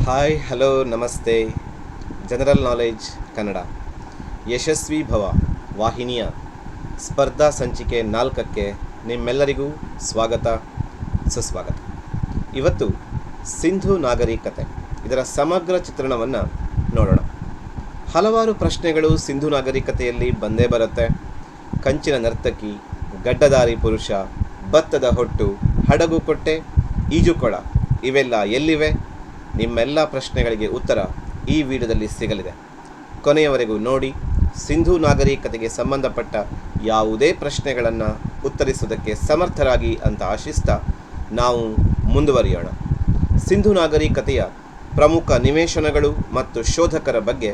Hi hello ನಮಸ್ತೆ. General knowledge Kannada ಯಶಸ್ವಿ ಭವ ವಾಹಿನಿಯ ಸ್ಪರ್ಧಾ ಸಂಚಿಕೆ 4ಕ್ಕೆ ನಿಮ್ಮೆಲ್ಲರಿಗೂ ಸ್ವಾಗತ ಸುಸ್ವಾಗತ. ಇವತ್ತು ಸಿಂಧೂ ನಾಗರಿಕತೆ ಇದರ ಸಮಗ್ರ ಚಿತ್ರಣವನ್ನು ನೋಡೋಣ. ಹಲವಾರು ಪ್ರಶ್ನೆಗಳು ಸಿಂಧೂ ನಾಗರಿಕತೆಯಲ್ಲಿ ಬಂದೇ ಬರುತ್ತೆ. ಕಂಚಿನ ನರ್ತಕಿ, ಗಡ್ಡಧಾರಿ ಪುರುಷ, ಭತ್ತದ ಹೊಟ್ಟು, ಹಡಗು ಕೊಟ್ಟೆ, ಈಜುಕೊಳ ಇವೆಲ್ಲ ಎಲ್ಲಿವೆ? ನಿಮ್ಮೆಲ್ಲ ಪ್ರಶ್ನೆಗಳಿಗೆ ಉತ್ತರ ಈ ವಿಡಿಯೋದಲ್ಲಿ ಸಿಗಲಿದೆ. ಕೊನೆಯವರೆಗೂ ನೋಡಿ. ಸಿಂಧೂ ನಾಗರಿಕತೆಗೆ ಸಂಬಂಧಪಟ್ಟ ಯಾವುದೇ ಪ್ರಶ್ನೆಗಳನ್ನು ಉತ್ತರಿಸುವುದಕ್ಕೆ ಸಮರ್ಥರಾಗಿ ಅಂತ ಆಶಿಸ್ತಾ ನಾವು ಮುಂದುವರಿಯೋಣ. ಸಿಂಧೂ ನಾಗರಿಕತೆಯ ಪ್ರಮುಖ ನಿವೇಶನಗಳು ಮತ್ತು ಶೋಧಕರ ಬಗ್ಗೆ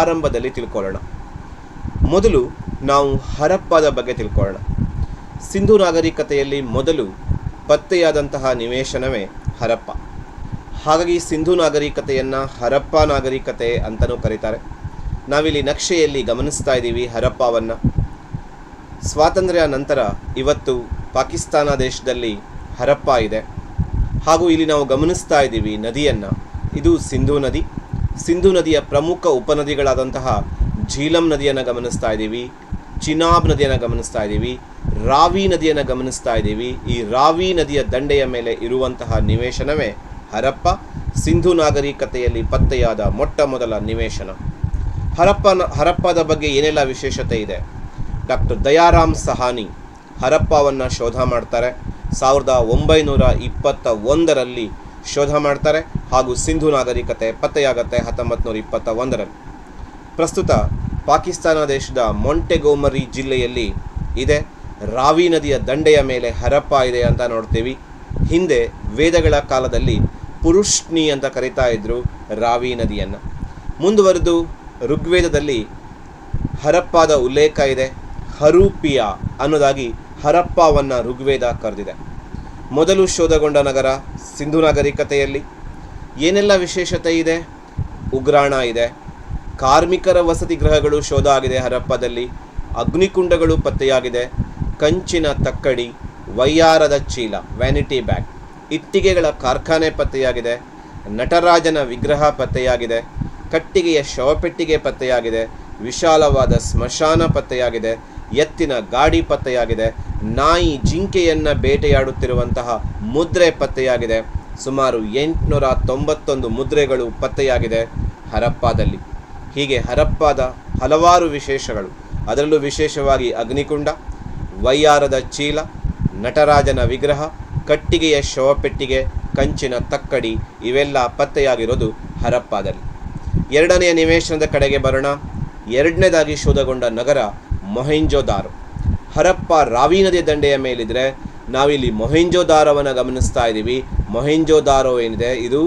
ಆರಂಭದಲ್ಲಿ ತಿಳ್ಕೊಳ್ಳೋಣ. ಮೊದಲು ನಾವು ಹರಪ್ಪದ ಬಗ್ಗೆ ತಿಳ್ಕೊಳ್ಳೋಣ. ಸಿಂಧೂ ನಾಗರಿಕತೆಯಲ್ಲಿ ಮೊದಲು ಪತ್ತೆಯಾದಂತಹ ನಿವೇಶನವೇ ಹರಪ್ಪ. ಹಾಗಾಗಿ ಸಿಂಧೂ ನಾಗರಿಕತೆಯನ್ನು ಹರಪ್ಪ ನಾಗರಿಕತೆ ಅಂತಲೂ ಕರೀತಾರೆ. ನಾವಿಲ್ಲಿ ನಕ್ಷೆಯಲ್ಲಿ ಗಮನಿಸ್ತಾ ಇದ್ದೀವಿ ಹರಪ್ಪವನ್ನು. ಸ್ವಾತಂತ್ರ್ಯ ನಂತರ ಇವತ್ತು ಪಾಕಿಸ್ತಾನ ದೇಶದಲ್ಲಿ ಹರಪ್ಪ ಇದೆ. ಹಾಗೂ ಇಲ್ಲಿ ನಾವು ಗಮನಿಸ್ತಾ ಇದ್ದೀವಿ ನದಿಯನ್ನು. ಇದು ಸಿಂಧೂ ನದಿ. ಸಿಂಧೂ ನದಿಯ ಪ್ರಮುಖ ಉಪನದಿಗಳಾದಂತಹ ಝೀಲಂ ನದಿಯನ್ನು ಗಮನಿಸ್ತಾ ಇದ್ದೀವಿ, ಚಿನಾಬ್ ನದಿಯನ್ನು ಗಮನಿಸ್ತಾ ಇದ್ದೀವಿ, ರಾವಿ ನದಿಯನ್ನು ಗಮನಿಸ್ತಾ ಇದ್ದೀವಿ. ಈ ರಾವಿ ನದಿಯ ದಂಡೆಯ ಮೇಲೆ ಇರುವಂತಹ ನಿವೇಶನವೇ ಹರಪ್ಪ. ಸಿಂಧೂ ನಾಗರಿಕತೆಯಲ್ಲಿ ಪತ್ತೆಯಾದ ಮೊಟ್ಟ ಮೊದಲ ನಿವೇಶನ ಹರಪ್ಪದ ಬಗ್ಗೆ ಏನೆಲ್ಲ ವಿಶೇಷತೆ ಇದೆ? ಡಾಕ್ಟರ್ ದಯಾರಾಮ್ ಸಹಾನಿ ಹರಪ್ಪವನ್ನು ಶೋಧ ಮಾಡ್ತಾರೆ. 1921ರಲ್ಲಿ ಶೋಧ ಮಾಡ್ತಾರೆ. ಹಾಗೂ ಸಿಂಧೂ ನಾಗರಿಕತೆ ಪತ್ತೆಯಾಗತ್ತೆ 1921ರಲ್ಲಿ. ಪ್ರಸ್ತುತ ಪಾಕಿಸ್ತಾನ ದೇಶದ ಮೊಂಟೆಗೋಮರಿ ಜಿಲ್ಲೆಯಲ್ಲಿ ಇದೆ. ರಾವಿ ನದಿಯ ದಂಡೆಯ ಮೇಲೆ ಹರಪ್ಪ ಇದೆ ಅಂತ ನೋಡ್ತೀವಿ. ಹಿಂದೆ ವೇದಗಳ ಕಾಲದಲ್ಲಿ ಪುರುಷ್ಣಿ ಅಂತ ಕರೀತಾ ಇದ್ರು ರಾವಿ ನದಿಯನ್ನು. ಮುಂದುವರೆದು ಋಗ್ವೇದದಲ್ಲಿ ಹರಪ್ಪದ ಉಲ್ಲೇಖ ಇದೆ. ಹರೂಪಿಯ ಅನ್ನೋದಾಗಿ ಹರಪ್ಪವನ್ನು ಋಗ್ವೇದ ಕರೆದಿದೆ. ಮೊದಲು ಶೋಧಗೊಂಡ ನಗರ ಸಿಂಧೂ ನಾಗರಿಕತೆಯಲ್ಲಿ ಏನೆಲ್ಲ ವಿಶೇಷತೆ ಇದೆ? ಉಗ್ರಾಣ ಇದೆ, ಕಾರ್ಮಿಕರ ವಸತಿ ಗೃಹಗಳು ಶೋಧ ಆಗಿದೆ ಹರಪ್ಪದಲ್ಲಿ, ಅಗ್ನಿಕುಂಡಗಳು ಪತ್ತೆಯಾಗಿದೆ, ಕಂಚಿನ ತಕ್ಕಡಿ, ವಯ್ಯಾರದ ಚೀಲ ವ್ಯಾನಿಟಿ ಬ್ಯಾಗ್, ಇಟ್ಟಿಗೆಗಳ ಕಾರ್ಖಾನೆ ಪತ್ತೆಯಾಗಿದೆ, ನಟರಾಜನ ವಿಗ್ರಹ ಪತ್ತೆಯಾಗಿದೆ, ಕಟ್ಟಿಗೆಯ ಶವಪೆಟ್ಟಿಗೆ ಪತ್ತೆಯಾಗಿದೆ, ವಿಶಾಲವಾದ ಸ್ಮಶಾನ ಪತ್ತೆಯಾಗಿದೆ, ಎತ್ತಿನ ಗಾಡಿ ಪತ್ತೆಯಾಗಿದೆ, ನಾಯಿ ಜಿಂಕೆಯನ್ನು ಬೇಟೆಯಾಡುತ್ತಿರುವಂತಹ ಮುದ್ರೆ ಪತ್ತೆಯಾಗಿದೆ. ಸುಮಾರು 891 ಮುದ್ರೆಗಳು ಪತ್ತೆಯಾಗಿದೆ ಹರಪ್ಪದಲ್ಲಿ. ಹೀಗೆ ಹರಪ್ಪದ ಹಲವಾರು ವಿಶೇಷಗಳು, ಅದರಲ್ಲೂ ವಿಶೇಷವಾಗಿ ಅಗ್ನಿಕುಂಡ, ವಯ್ಯಾರದ ಚೀಲ, ನಟರಾಜನ ವಿಗ್ರಹ, ಕಟ್ಟಿಗೆಯ ಶವಪೆಟ್ಟಿಗೆ, ಕಂಚಿನ ತಕ್ಕಡಿ ಇವೆಲ್ಲ ಪತ್ತೆಯಾಗಿರೋದು ಹರಪ್ಪದಲ್ಲಿ. ಎರಡನೆಯ ನಿವೇಶನದ ಕಡೆಗೆ ಬರೋಣ. ಎರಡನೇದಾಗಿ ಶೋಧಗೊಂಡ ನಗರ ಮೊಹೆಂಜೋದಾರೋ. ಹರಪ್ಪ ರಾವಿ ನದಿಯ ದಂಡೆಯ ಮೇಲಿದ್ರೆ ನಾವಿಲ್ಲಿ ಮೊಹೆಂಜೋದಾರೋವನ್ನು ಗಮನಿಸ್ತಾ ಇದ್ದೀವಿ. ಮೊಹೆಂಜೋದಾರೋ ಏನಿದೆ ಇದು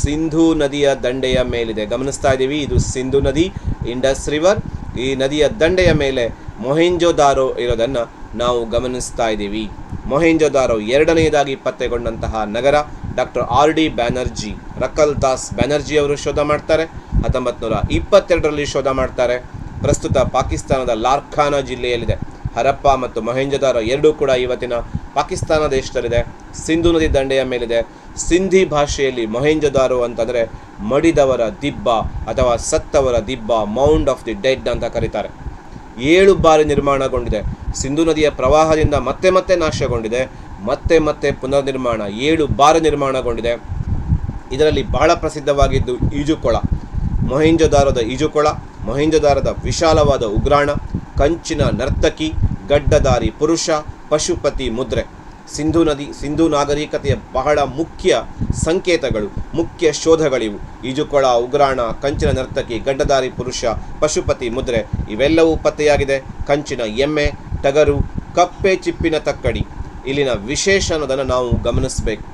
ಸಿಂಧೂ ನದಿಯ ದಂಡೆಯ ಮೇಲಿದೆ. ಗಮನಿಸ್ತಾ ಇದ್ದೀವಿ, ಇದು ಸಿಂಧೂ ನದಿ, ಇಂಡಸ್ ರಿವರ್. ಈ ನದಿಯ ದಂಡೆಯ ಮೇಲೆ ಮೊಹೆಂಜೋದಾರೋ ಇರೋದನ್ನು ನಾವು ಗಮನಿಸ್ತಾ ಇದ್ದೀವಿ. ಮೊಹೆಂಜೋದಾರೋ ಎರಡನೆಯದಾಗಿ ಪತ್ತೆಗೊಂಡಂತಹ ನಗರ. ಡಾಕ್ಟರ್ RD ಬ್ಯಾನರ್ಜಿ, ರಕಲ್ ದಾಸ್ ಬ್ಯಾನರ್ಜಿ ಅವರು ಶೋಧ ಮಾಡ್ತಾರೆ. 1922ರಲ್ಲಿ ಶೋಧ ಮಾಡ್ತಾರೆ. ಪ್ರಸ್ತುತ ಪಾಕಿಸ್ತಾನದ ಲಾರ್ಖಾನಾ ಜಿಲ್ಲೆಯಲ್ಲಿದೆ. ಹರಪ್ಪ ಮತ್ತು ಮೊಹೆಂಜೋದಾರೋ ಎರಡೂ ಕೂಡ ಇವತ್ತಿನ ಪಾಕಿಸ್ತಾನ ದೇಶದಲ್ಲಿದೆ. ಸಿಂಧೂ ನದಿ ದಂಡೆಯ ಮೇಲಿದೆ. ಸಿಂಧಿ ಭಾಷೆಯಲ್ಲಿ ಮೊಹೆಂಜೋದಾರೋ ಅಂತಂದರೆ ಮಡಿದವರ ದಿಬ್ಬ ಅಥವಾ ಸತ್ತವರ ದಿಬ್ಬ, ಮೌಂಡ್ ಆಫ್ ದಿ ಡೆಡ್ ಅಂತ ಕರೀತಾರೆ. 7 ಬಾರಿ ನಿರ್ಮಾಣಗೊಂಡಿದೆ. ಸಿಂಧೂ ನದಿಯ ಪ್ರವಾಹದಿಂದ ಮತ್ತೆ ನಾಶಗೊಂಡಿದೆ, ಮತ್ತೆ ಪುನರ್ನಿರ್ಮಾಣ 7 ಬಾರಿ ನಿರ್ಮಾಣಗೊಂಡಿದೆ. ಇದರಲ್ಲಿ ಬಹಳ ಪ್ರಸಿದ್ಧವಾಗಿದ್ದು ಈಜುಕೊಳ. ಮೊಹೆಂಜೋದಾರೋದ ಈಜುಕೊಳ, ಮೊಹೆಂಜೋದಾರೋದ ವಿಶಾಲವಾದ ಉಗ್ರಾಣ, ಕಂಚಿನ ನರ್ತಕಿ, ಗಡ್ಡಧಾರಿ ಪುರುಷ, ಪಶುಪತಿ ಮುದ್ರೆ. ಸಿಂಧೂ ನಾಗರಿಕತೆಯ ಬಹಳ ಮುಖ್ಯ ಸಂಕೇತಗಳು, ಮುಖ್ಯ ಶೋಧಗಳಿವು. ಈಜುಕೊಳ, ಉಗ್ರಾಣ, ಕಂಚಿನ ನರ್ತಕಿ, ಗಡ್ಡಧಾರಿ ಪುರುಷ, ಪಶುಪತಿ ಮುದ್ರೆ ಇವೆಲ್ಲವೂ ಪತ್ತೆಯಾಗಿದೆ. ಕಂಚಿನ ಎಮ್ಮೆ, ಟಗರು, ಕಪ್ಪೆ ಚಿಪ್ಪಿನ ತಕ್ಕಡಿ ಇಲ್ಲಿನ ವಿಶೇಷ ಅನ್ನೋದನ್ನು ನಾವು ಗಮನಿಸಬೇಕು.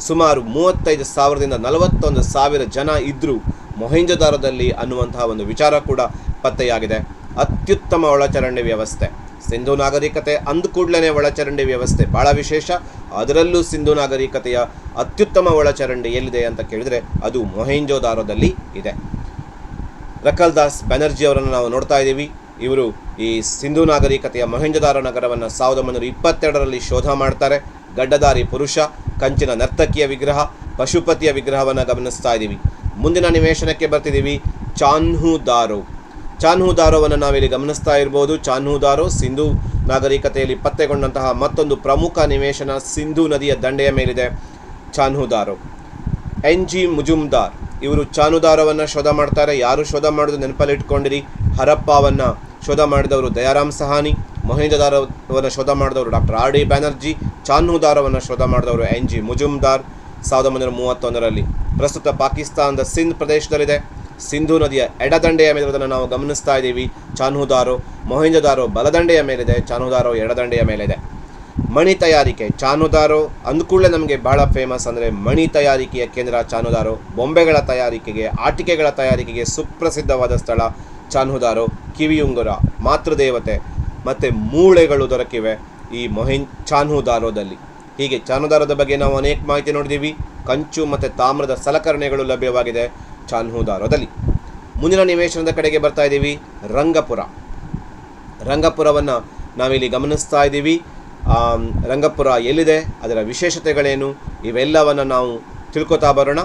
ಸುಮಾರು 35,000ದಿಂದ 41,000 ಜನ ಇದ್ದರು ಮೊಹೆಂಜೋದಾರೋದಲ್ಲಿ ಅನ್ನುವಂತಹ ಒಂದು ವಿಚಾರ ಕೂಡ ಪತ್ತೆಯಾಗಿದೆ. ಅತ್ಯುತ್ತಮ ಒಳಚರಂಡಿ ವ್ಯವಸ್ಥೆ. ಸಿಂಧೂ ನಾಗರಿಕತೆ ಅಂದ ಕೂಡಲೇ ಒಳಚರಂಡಿ ವ್ಯವಸ್ಥೆ ಭಾಳ ವಿಶೇಷ. ಅದರಲ್ಲೂ ಸಿಂಧೂ ನಾಗರಿಕತೆಯ ಅತ್ಯುತ್ತಮ ಒಳಚರಂಡಿ ಎಲ್ಲಿದೆ ಅಂತ ಕೇಳಿದರೆ ಅದು ಮೊಹೆಂಜೋದಾರೋದಲ್ಲಿ ಇದೆ. ರಕಲ್ ದಾಸ್ ಬ್ಯಾನರ್ಜಿ ಅವರನ್ನು ನಾವು ನೋಡ್ತಾ ಇದ್ದೀವಿ. ಇವರು ಈ ಸಿಂಧೂ ನಾಗರಿಕತೆಯ ಮೊಹೆಂಜೋದಾರೋ ನಗರವನ್ನು 1922ರಲ್ಲಿ ಶೋಧ ಮಾಡ್ತಾರೆ. ಗಡ್ಡಧಾರಿ ಪುರುಷ, ಕಂಚಿನ ನರ್ತಕಿಯ ವಿಗ್ರಹ, ಪಶುಪತಿಯ ವಿಗ್ರಹವನ್ನು ಗಮನಿಸ್ತಾ ಇದ್ದೀವಿ. ಮುಂದಿನ ನಿವೇಶನಕ್ಕೆ ಬರ್ತಿದ್ದೀವಿ, ಚಾನ್ಹು ದಾರೋ. ಚಾನ್ಹು ದಾರೋವನ್ನು ನಾವಿಲ್ಲಿ ಗಮನಿಸ್ತಾ ಇರ್ಬೋದು. ಚಾನ್ಹು ದಾರೋ ಸಿಂಧೂ ನಾಗರಿಕತೆಯಲ್ಲಿ ಪತ್ತೆಗೊಂಡಂತಹ ಮತ್ತೊಂದು ಪ್ರಮುಖ ನಿವೇಶನ ಸಿಂಧೂ ನದಿಯ ದಂಡೆಯ ಮೇಲಿದೆ ಚಾನ್ಹು ದಾರೋ. NG ಮುಜುಮ್ದಾರ್ ಇವರು ಚಾನ್ಹು ದಾರೋವನ್ನು ಶೋಧ ಮಾಡ್ತಾರೆ. ಯಾರು ಶೋಧ ಮಾಡೋದು ನೆನಪಲ್ಲಿ ಇಟ್ಕೊಂಡಿರಿ, ಹರಪ್ಪವನ್ನು ಶೋಧ ಮಾಡಿದವರು ದಯಾರಾಮ್ ಸಹಾನಿ, ಮೊಹೆಂಜೊದಾರೋವನ್ನು ಶೋಧ ಮಾಡಿದವರು ಡಾಕ್ಟರ್ RD ಬ್ಯಾನರ್ಜಿ, ಚಾನ್ಹು ದಾರೋವನ್ನು ಶೋಧ ಮಾಡಿದವರು NG ಮುಜುಮ್ದಾರ್ 1931ರಲ್ಲಿ. ಪ್ರಸ್ತುತ ಪಾಕಿಸ್ತಾನದ ಸಿಂಧ್ ಪ್ರದೇಶದಲ್ಲಿದೆ. ಸಿಂಧೂ ನದಿಯ ಎಡದಂಡೆಯ ಮೇಲಿರುವುದನ್ನು ನಾವು ಗಮನಿಸ್ತಾ ಇದ್ದೀವಿ. ಚಾನ್ಹು ದಾರೋ, ಮೊಹೆಂಜೊದಾರೋ ಬಲದಂಡೆಯ ಮೇಲಿದೆ, ಚಾನ್ಹು ದಾರೋ ಎಡದಂಡೆಯ ಮೇಲಿದೆ. ಮಣಿ ತಯಾರಿಕೆ ಚಾನ್ಹು ದಾರೋ ಅಂದ್ಕೂಡಲೇ ನಮಗೆ ಬಹಳ ಫೇಮಸ್ ಅಂದರೆ ಮಣಿ ತಯಾರಿಕೆಯ ಕೇಂದ್ರ ಚಾನ್ಹು ದಾರೋ. ಬೊಂಬೆಗಳ ತಯಾರಿಕೆಗೆ, ಆಟಿಕೆಗಳ ತಯಾರಿಕೆಗೆ ಸುಪ್ರಸಿದ್ಧವಾದ ಸ್ಥಳ ಚಾನ್ಹು ದಾರೋ. ಕಿವಿಯುಂಗುರ, ಮಾತೃದೇವತೆ ಮತ್ತು ಮೂಳೆಗಳು ದೊರಕಿವೆ ಈ ಚಾನ್ಹು ದಾರೋದಲ್ಲಿ. ಹೀಗೆ ಚಾನ್ಹು ದಾರೋದ ಬಗ್ಗೆ ನಾವು ಅನೇಕ ಮಾಹಿತಿ ನೋಡಿದ್ದೀವಿ. ಕಂಚು ಮತ್ತು ತಾಮ್ರದ ಸಲಕರಣೆಗಳು ಲಭ್ಯವಾಗಿದೆ ಚಾನ್ಹು ದಾರೋದಲ್ಲಿ. ಮುಂದಿನ ನಿವೇಶನದ ಕಡೆಗೆ ಬರ್ತಾ ಇದ್ದೀವಿ, ರಂಗಪುರ. ರಂಗಪುರವನ್ನು ನಾವಿಲ್ಲಿ ಗಮನಿಸ್ತಾ ಇದ್ದೀವಿ. ರಂಗಪುರ ಎಲ್ಲಿದೆ, ಅದರ ವಿಶೇಷತೆಗಳೇನು, ಇವೆಲ್ಲವನ್ನು ನಾವು ತಿಳ್ಕೊತಾ ಬರೋಣ.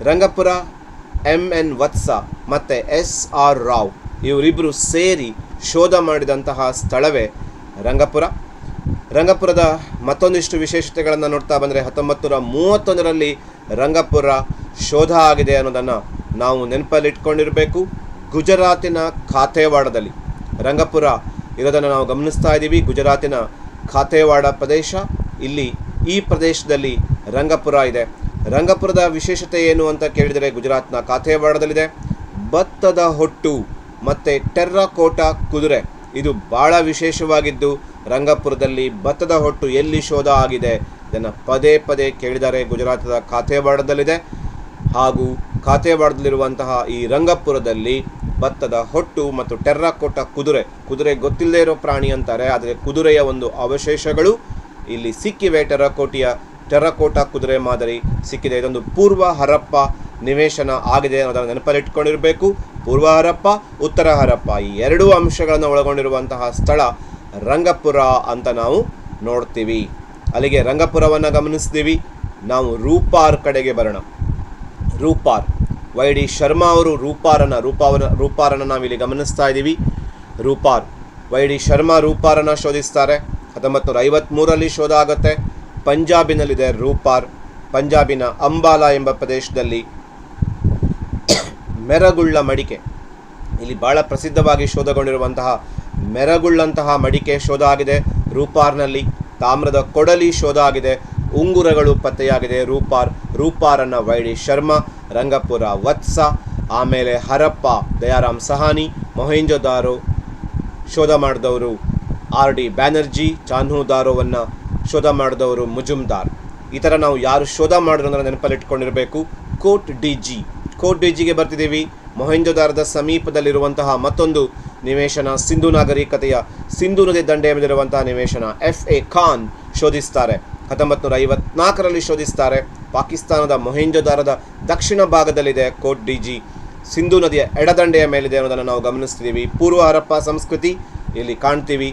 ರಂಗಪುರ MN ವತ್ಸ ಮತ್ತು SR ರಾವ್ ಇವರಿಬ್ಬರು ಸೇರಿ ಶೋಧ ಮಾಡಿದಂತಹ ಸ್ಥಳವೇ ರಂಗಪುರದ ಮತ್ತೊಂದಿಷ್ಟು ವಿಶೇಷತೆಗಳನ್ನು ನೋಡ್ತಾ ಬಂದರೆ 1931ರಲ್ಲಿ ರಂಗಪುರ ಶೋಧ ಆಗಿದೆ ಅನ್ನೋದನ್ನು ನಾವು ನೆನಪಲ್ಲಿಟ್ಕೊಂಡಿರಬೇಕು. ಗುಜರಾತಿನ ಖಾತೆವಾಡದಲ್ಲಿ ರಂಗಪುರ ಇರೋದನ್ನು ನಾವು ಗಮನಿಸ್ತಾ ಇದ್ದೀವಿ. ಗುಜರಾತಿನ ಖಾತೆವಾಡ ಪ್ರದೇಶ, ಈ ಪ್ರದೇಶದಲ್ಲಿ ರಂಗಪುರ ಇದೆ. ರಂಗಪುರದ ವಿಶೇಷತೆ ಏನು ಅಂತ ಕೇಳಿದರೆ ಗುಜರಾತ್ನ ಖಾತೆವಾಡದಲ್ಲಿದೆ. ಭತ್ತದ ಹೊಟ್ಟು ಮತ್ತು ಟೆರ್ರಕೋಟಾ ಕುದುರೆ ಇದು ಭಾಳ ವಿಶೇಷವಾಗಿದ್ದು ರಂಗಪುರದಲ್ಲಿ ಭತ್ತದ ಹೊಟ್ಟು ಎಲ್ಲಿ ಶೋಧ ಆಗಿದೆ ಇದನ್ನು ಪದೇ ಪದೇ ಕೇಳಿದರೆ ಗುಜರಾತದ ಖಾತೆವಾಡದಲ್ಲಿದೆ. ಹಾಗೂ ಖಾತೆವಾಡದಲ್ಲಿರುವಂತಹ ಈ ರಂಗಪುರದಲ್ಲಿ ಭತ್ತದ ಹೊಟ್ಟು ಮತ್ತು ಟೆರ್ರಕೋಟಾ ಕುದುರೆ ಗೊತ್ತಿಲ್ಲದೆ ಇರೋ ಪ್ರಾಣಿ ಅಂತಾರೆ, ಆದರೆ ಕುದುರೆಯ ಒಂದು ಅವಶೇಷಗಳು ಇಲ್ಲಿ ಸಿಕ್ಕಿವೆ. ಟೆರ್ರಕೋಟಾ ಕುದುರೆ ಮಾದರಿ ಸಿಕ್ಕಿದೆ. ಇದೊಂದು ಪೂರ್ವ ಹರಪ್ಪ ನಿವೇಶನ ಆಗಿದೆ ಅನ್ನೋದನ್ನು ನೆನಪಲ್ಲಿಟ್ಕೊಂಡಿರಬೇಕು. ಪೂರ್ವ ಹರಪ್ಪ, ಉತ್ತರ ಹರಪ್ಪ ಈ ಎರಡೂ ಅಂಶಗಳನ್ನು ಒಳಗೊಂಡಿರುವಂತಹ ಸ್ಥಳ ರಂಗಪುರ ಅಂತ ನಾವು ನೋಡ್ತೀವಿ. ಅಲ್ಲಿಗೆ ರಂಗಪುರವನ್ನು ಗಮನಿಸ್ತೀವಿ. ನಾವು ರೂಪಾರ್ ಕಡೆಗೆ ಬರೋಣ. ರೂಪಾರ್ YD ಶರ್ಮಾ ಅವರು ರೂಪಾರನ್ನು ನಾವಿಲ್ಲಿ ಗಮನಿಸ್ತಾ ಇದ್ದೀವಿ. YD ಶರ್ಮಾ ರೂಪಾರನ್ನು ಶೋಧಿಸ್ತಾರೆ. 1953ರಲ್ಲಿ ಶೋಧ ಆಗುತ್ತೆ. ಪಂಜಾಬಿನಲ್ಲಿದೆ ರೂಪಾರ್. ಪಂಜಾಬಿನ ಅಂಬಾಲಾ ಎಂಬ ಪ್ರದೇಶದಲ್ಲಿ ಮೆರಗುಳ್ಳ ಮಡಿಕೆ, ಇಲ್ಲಿ ಭಾಳ ಪ್ರಸಿದ್ಧವಾಗಿ ಶೋಧಗೊಂಡಿರುವಂತಹ ಮೆರಗುಳ್ಳಂತಹ ಮಡಿಕೆ ಶೋಧ ಆಗಿದೆ ರೂಪಾರ್ನಲ್ಲಿ. ತಾಮ್ರದ ಕೊಡಲಿ ಶೋಧ ಆಗಿದೆ. ಉಂಗುರಗಳು ಪತ್ತೆಯಾಗಿದೆ ರೂಪಾರನ್ನು YD ಶರ್ಮಾ. ರಂಗಪುರ ವತ್ಸ, ಆಮೇಲೆ ಹರಪ್ಪ ದಯಾರಾಮ್ ಸಹಾನಿ, ಮೊಹೆಂಜೊದಾರೋ ಶೋಧ ಮಾಡಿದವರು RD ಬ್ಯಾನರ್ಜಿ, ಚಾನ್ಹು ದಾರೋವನ್ನು ಶೋಧ ಮಾಡಿದವರು ಮುಜುಮ್ದಾರ್. ಈ ಥರ ನಾವು ಯಾರು ಶೋಧ ಮಾಡಿದ್ರು ಅಂದರೆ ನೆನಪಲ್ಲಿಟ್ಕೊಂಡಿರಬೇಕು. ಕೋಟ್ ಡಿಜಿಗೆ ಬರ್ತಿದ್ದೀವಿ. ಮೊಹೆಂಜೊದಾರದ ಸಮೀಪದಲ್ಲಿರುವಂತಹ ಮತ್ತೊಂದು ನಿವೇಶನ ಸಿಂಧೂ ನಾಗರಿಕತೆಯ ಸಿಂಧೂ ನದಿ ದಂಡೆಯ ಮೇಲಿರುವಂತಹ ನಿವೇಶನ FA ಖಾನ್ ಶೋಧಿಸ್ತಾರೆ. 1954ರಲ್ಲಿ ಶೋಧಿಸ್ತಾರೆ. ಪಾಕಿಸ್ತಾನದ ಮೊಹೆಂಜೊದಾರದ ದಕ್ಷಿಣ ಭಾಗದಲ್ಲಿದೆ ಕೋಟ್ ಡಿಜಿ. ಸಿಂಧೂ ನದಿಯ ಎಡದಂಡೆಯ ಮೇಲಿದೆ ಅನ್ನೋದನ್ನು ನಾವು ಗಮನಿಸ್ತಿದ್ದೀವಿ. ಪೂರ್ವ ಹರಪ್ಪ ಸಂಸ್ಕೃತಿ ಇಲ್ಲಿ ಕಾಣ್ತೀವಿ.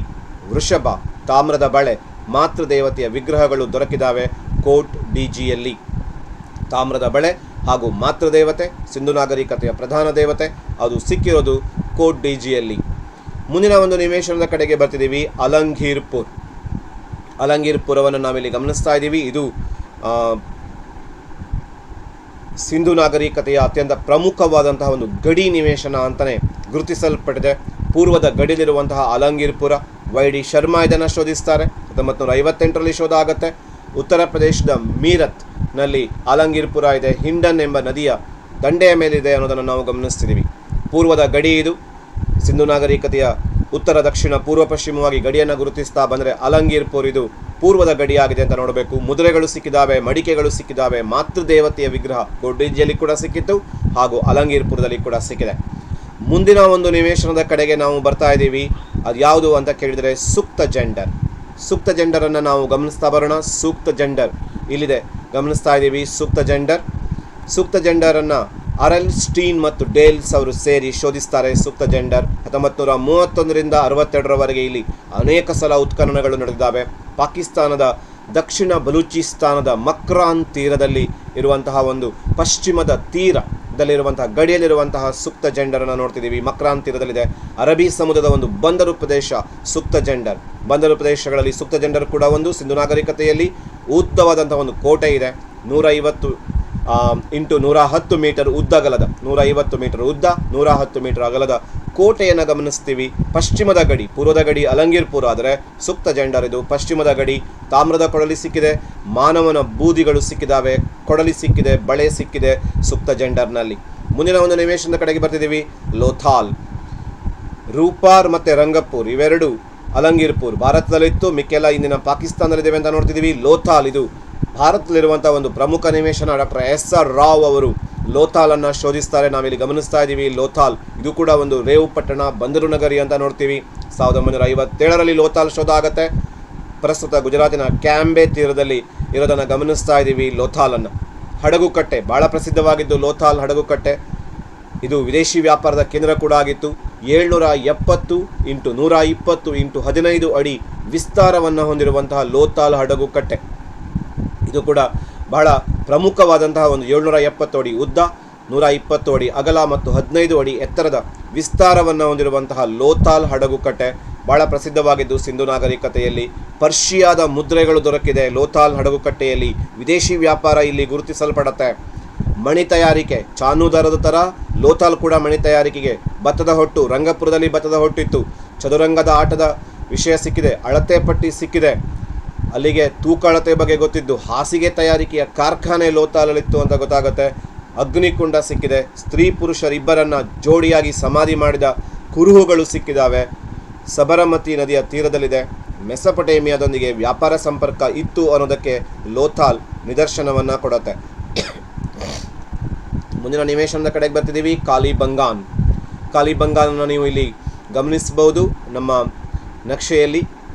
ವೃಷಭ, ತಾಮ್ರದ ಬಳೆ, ಮಾತೃದೇವತೆಯ ವಿಗ್ರಹಗಳು ದೊರಕಿದಾವೆ ಕೋಟ್ ಡಿಜಿಯಲ್ಲಿ. ತಾಮ್ರದ ಬಳೆ ಹಾಗೂ ಮಾತೃದೇವತೆ, ಸಿಂಧೂ ನಾಗರಿಕತೆಯ ಪ್ರಧಾನ ದೇವತೆ, ಅದು ಸಿಕ್ಕಿರೋದು ಕೋಟ್ ಡಿಜಿಯಲ್ಲಿ. ಮುಂದಿನ ಒಂದು ನಿವೇಶನದ ಕಡೆಗೆ ಬರ್ತಿದ್ದೀವಿ. ಅಲಂಗೀರ್ಪುರವನ್ನು ನಾವಿಲ್ಲಿ ಗಮನಿಸ್ತಾ ಇದ್ದೀವಿ. ಇದು ಸಿಂಧೂ ನಾಗರಿಕತೆಯ ಅತ್ಯಂತ ಪ್ರಮುಖವಾದಂತಹ ಒಂದು ಗಡಿ ನಿವೇಶನ ಅಂತಲೇ ಗುರುತಿಸಲ್ಪಟ್ಟಿದೆ. ಪೂರ್ವದ ಗಡಿಯಲ್ಲಿರುವಂತಹ ಅಲಂಗೀರ್ಪುರ YD ಶರ್ಮಾ ಇದನ್ನು ಶೋಧಿಸ್ತಾರೆ. 1958ರಲ್ಲಿ ಶೋಧ ಆಗುತ್ತೆ. ಉತ್ತರ ಪ್ರದೇಶದ ಮೀರತ್ನಲ್ಲಿ ಅಲಂಗೀರ್ಪುರ ಇದೆ. ಹಿಂಡನ್ ಎಂಬ ನದಿಯ ದಂಡೆಯ ಮೇಲಿದೆ ಅನ್ನೋದನ್ನು ನಾವು ಗಮನಿಸ್ತಿದ್ದೀವಿ. ಪೂರ್ವದ ಗಡಿ ಇದು. ಸಿಂಧೂ ನಾಗರಿಕತೆಯ ಉತ್ತರ ದಕ್ಷಿಣ ಪೂರ್ವ ಪಶ್ಚಿಮವಾಗಿ ಗಡಿಯನ್ನು ಗುರುತಿಸ್ತಾ ಬಂದರೆ ಅಲಂಗೀರ್ಪುರ್ ಇದು ಪೂರ್ವದ ಗಡಿಯಾಗಿದೆ ಅಂತ ನೋಡಬೇಕು. ಮುದ್ರೆಗಳು ಸಿಕ್ಕಿದ್ದಾವೆ, ಮಡಿಕೆಗಳು ಸಿಕ್ಕಿದ್ದಾವೆ, ಮಾತೃದೇವತೆಯ ವಿಗ್ರಹ ಕೋಟಿಜಿಯಲ್ಲಿ ಕೂಡ ಸಿಕ್ಕಿತ್ತು ಹಾಗೂ ಅಲಂಗೀರ್ಪುರದಲ್ಲಿ ಕೂಡ ಸಿಕ್ಕಿದೆ. ಮುಂದಿನ ಒಂದು ನಿವೇಶನದ ಕಡೆಗೆ ನಾವು ಬರ್ತಾ ಇದ್ದೀವಿ. ಅದು ಯಾವುದು ಅಂತ ಕೇಳಿದರೆ ಸೂಕ್ತ ಜೆಂಡರನ್ನು ನಾವು ಗಮನಿಸ್ತಾ ಬರೋಣ. ಸೂಕ್ತ ಜೆಂಡರ್ ಇಲ್ಲಿದೆ, ಗಮನಿಸ್ತಾ ಇದ್ದೀವಿ. ಸೂಕ್ತ ಜೆಂಡರನ್ನು RL ಸ್ಟೀನ್ ಮತ್ತು ಡೇಲ್ಸ್ ಅವರು ಸೇರಿ ಶೋಧಿಸ್ತಾರೆ. ಸೂಕ್ತ ಜೆಂಡರ್ 1931ರಿಂದ 62ರವರೆಗೆ ಇಲ್ಲಿ ಅನೇಕ ಸಲ ಉತ್ಖನನಗಳು ನಡೆದಿದ್ದಾವೆ. ಪಾಕಿಸ್ತಾನದ ದಕ್ಷಿಣ ಬಲೂಚಿಸ್ತಾನದ ಮಕ್ರಾನ್ ತೀರದಲ್ಲಿ ಇರುವಂತಹ ಒಂದು ಪಶ್ಚಿಮದ ತೀರದಲ್ಲಿರುವಂತಹ ಗಡಿಯಲ್ಲಿರುವಂತಹ ಸುಪ್ತ ಜೆಂಡರನ್ನು ನೋಡ್ತಿದ್ದೀವಿ. ಮಕ್ರಾನ್ ತೀರದಲ್ಲಿದೆ. ಅರಬ್ಬಿ ಸಮುದ್ರದ ಒಂದು ಬಂದರು ಪ್ರದೇಶ ಸುಪ್ತ ಜೆಂಡರ್. ಬಂದರು ಪ್ರದೇಶಗಳಲ್ಲಿ ಸುಪ್ತ ಜೆಂಡರ್ ಕೂಡ ಒಂದು. ಸಿಂಧು ನಾಗರಿಕತೆಯಲ್ಲಿ ಉದ್ದವಾದಂತಹ ಒಂದು ಕೋಟೆ ಇದೆ. 150 ಇಂಟು 110 ಮೀಟರ್ ಉದ್ದಗಲದ, 150 ಮೀಟರ್ ಉದ್ದ, 110 ಮೀಟರ್ ಅಗಲದ ಕೋಟೆಯನ್ನು ಗಮನಿಸ್ತೀವಿ. ಪಶ್ಚಿಮದ ಗಡಿ, ಪೂರ್ವದ ಗಡಿ ಅಲಂಗೀರ್ಪುರ ಆದರೆ ಸುಪ್ತ ಜೆಂಡರ್ ಇದು. ಪಶ್ಚಿಮದ ಗಡಿ ತಾಮ್ರದ ಕೊಡಲಿ ಸಿಕ್ಕಿದೆ, ಮಾನವನ ಬೂದಿಗಳು ಸಿಕ್ಕಿದ್ದಾವೆ, ಕೊಡಲಿ ಸಿಕ್ಕಿದೆ, ಬಳೆ ಸಿಕ್ಕಿದೆ ಸುಪ್ತ ಜೆಂಡರ್ನಲ್ಲಿ. ಮುಂದಿನ ಒಂದು ನಿವೇಶನದ ಕಡೆಗೆ ಬರ್ತಿದ್ದೀವಿ. ಲೋಥಾಲ್, ರೂಪಾರ್ ಮತ್ತು ರಂಗಪುರ್ ಇವೆರಡು ಅಲಂಗೀರ್ಪುರ್ ಭಾರತದಲ್ಲಿತ್ತು, ಮಿಕ್ಕೆಲ್ಲ ಇಂದಿನ ಪಾಕಿಸ್ತಾನದಲ್ಲಿದ್ದೇವೆ ಅಂತ ನೋಡ್ತಿದ್ದೀವಿ. ಲೋಥಾಲ್ ಇದು ಭಾರತದಲ್ಲಿರುವಂಥ ಒಂದು ಪ್ರಮುಖ ನಿವೇಶನ. ಡಾಕ್ಟರ್ SR ರಾವ್ ಅವರು ಲೋಥಾಲನ್ನು ಶೋಧಿಸ್ತಾರೆ, ನಾವಿಲ್ಲಿ ಗಮನಿಸ್ತಾ ಇದ್ದೀವಿ. ಲೋಥಾಲ್ ಇದು ಕೂಡ ಒಂದು ರೇವು ಪಟ್ಟಣ, ಬಂದರು ನಗರಿ ಅಂತ ನೋಡ್ತೀವಿ. 1957ರಲ್ಲಿ ಲೋಥಾಲ್ ಶೋಧ ಆಗುತ್ತೆ. ಪ್ರಸ್ತುತ ಗುಜರಾತಿನ ಕ್ಯಾಂಬೆ ತೀರದಲ್ಲಿ ಇರೋದನ್ನು ಗಮನಿಸ್ತಾ ಇದ್ದೀವಿ. ಲೋಥಾಲನ್ನು ಹಡಗುಕಟ್ಟೆ ಭಾಳ ಪ್ರಸಿದ್ಧವಾಗಿದ್ದು ಲೋಥಾಲ್ ಹಡಗುಕಟ್ಟೆ. ಇದು ವಿದೇಶಿ ವ್ಯಾಪಾರದ ಕೇಂದ್ರ ಕೂಡ ಆಗಿತ್ತು. 770 ಇಂಟು 120 ಇಂಟು 15 ಅಡಿ ವಿಸ್ತಾರವನ್ನು ಹೊಂದಿರುವಂತಹ ಲೋಥಾಲ್ ಹಡಗುಕಟ್ಟೆ. ಇದು ಕೂಡ ಬಹಳ ಪ್ರಮುಖವಾದಂತಹ ಒಂದು 770 ಅಡಿ ಉದ್ದ, 120 ಅಡಿ ಅಗಲ ಮತ್ತು 15 ಅಡಿ ಎತ್ತರದ ವಿಸ್ತಾರವನ್ನು ಹೊಂದಿರುವಂತಹ ಲೋಥಾಲ್ ಹಡಗುಕಟ್ಟೆ ಭಾಳ ಪ್ರಸಿದ್ಧವಾಗಿದ್ದು ಸಿಂಧು ನಾಗರಿಕತೆಯಲ್ಲಿ. ಪರ್ಷಿಯಾದ ಮುದ್ರೆಗಳು ದೊರಕಿದೆ ಲೋಥಾಲ್ ಹಡಗುಕಟ್ಟೆಯಲ್ಲಿ. ವಿದೇಶಿ ವ್ಯಾಪಾರ ಇಲ್ಲಿ ಗುರುತಿಸಲ್ಪಡುತ್ತೆ. ಮಣಿ ತಯಾರಿಕೆ ಚಾನುದಾರದ ಥರ ಲೋಥಾಲ್ ಕೂಡ ಮಣಿ ತಯಾರಿಕೆಗೆ. ಭತ್ತದ ಹೊಟ್ಟು, ರಂಗಪುರದಲ್ಲಿ ಭತ್ತದ ಹೊಟ್ಟಿತ್ತು. ಚದುರಂಗದ ಆಟದ ವಿಷಯ ಸಿಕ್ಕಿದೆ, ಅಳತೆ ಪಟ್ಟಿ ಸಿಕ್ಕಿದೆ, ಅಲ್ಲಿಗೆ ತೂಕ ಅಳತೆ ಬಗ್ಗೆ ಗೊತ್ತಿದ್ದು. ಹಾಸಿಗೆ ತಯಾರಿಕೆಯ ಕಾರ್ಖಾನೆ ಲೋಥಾಲಲ್ಲಿತ್ತು ಅಂತ ಗೊತ್ತಾಗುತ್ತೆ. ಅಗ್ನಿಕುಂಡ ಸಿಕ್ಕಿದೆ. ಸ್ತ್ರೀ ಪುರುಷರಿಬ್ಬರನ್ನು ಜೋಡಿಯಾಗಿ ಸಮಾಧಿ ಮಾಡಿದ ಕುರುಹುಗಳು ಸಿಕ್ಕಿದ್ದಾವೆ. ಸಬರಮತಿ ನದಿಯ ತೀರದಲ್ಲಿದೆ. ಮೆಸೊಪೊಟೇಮಿಯಾದೊಂದಿಗೆ ವ್ಯಾಪಾರ ಸಂಪರ್ಕ ಇತ್ತು ಅನ್ನೋದಕ್ಕೆ ಲೋಥಾಲ್ ನಿದರ್ಶನವನ್ನು ಕೊಡುತ್ತೆ. ಮುಂದಿನ ನಿವೇಶನದ ಕಡೆಗೆ ಬರ್ತಿದ್ದೀವಿ. ಕಾಲಿಬಂಗಾನ್. ಕಾಲಿಬಂಗಾನನ್ನು ನೀವು ಇಲ್ಲಿ ಗಮನಿಸಬಹುದು ನಮ್ಮ ನಕ್ಷೆಯಲ್ಲಿ.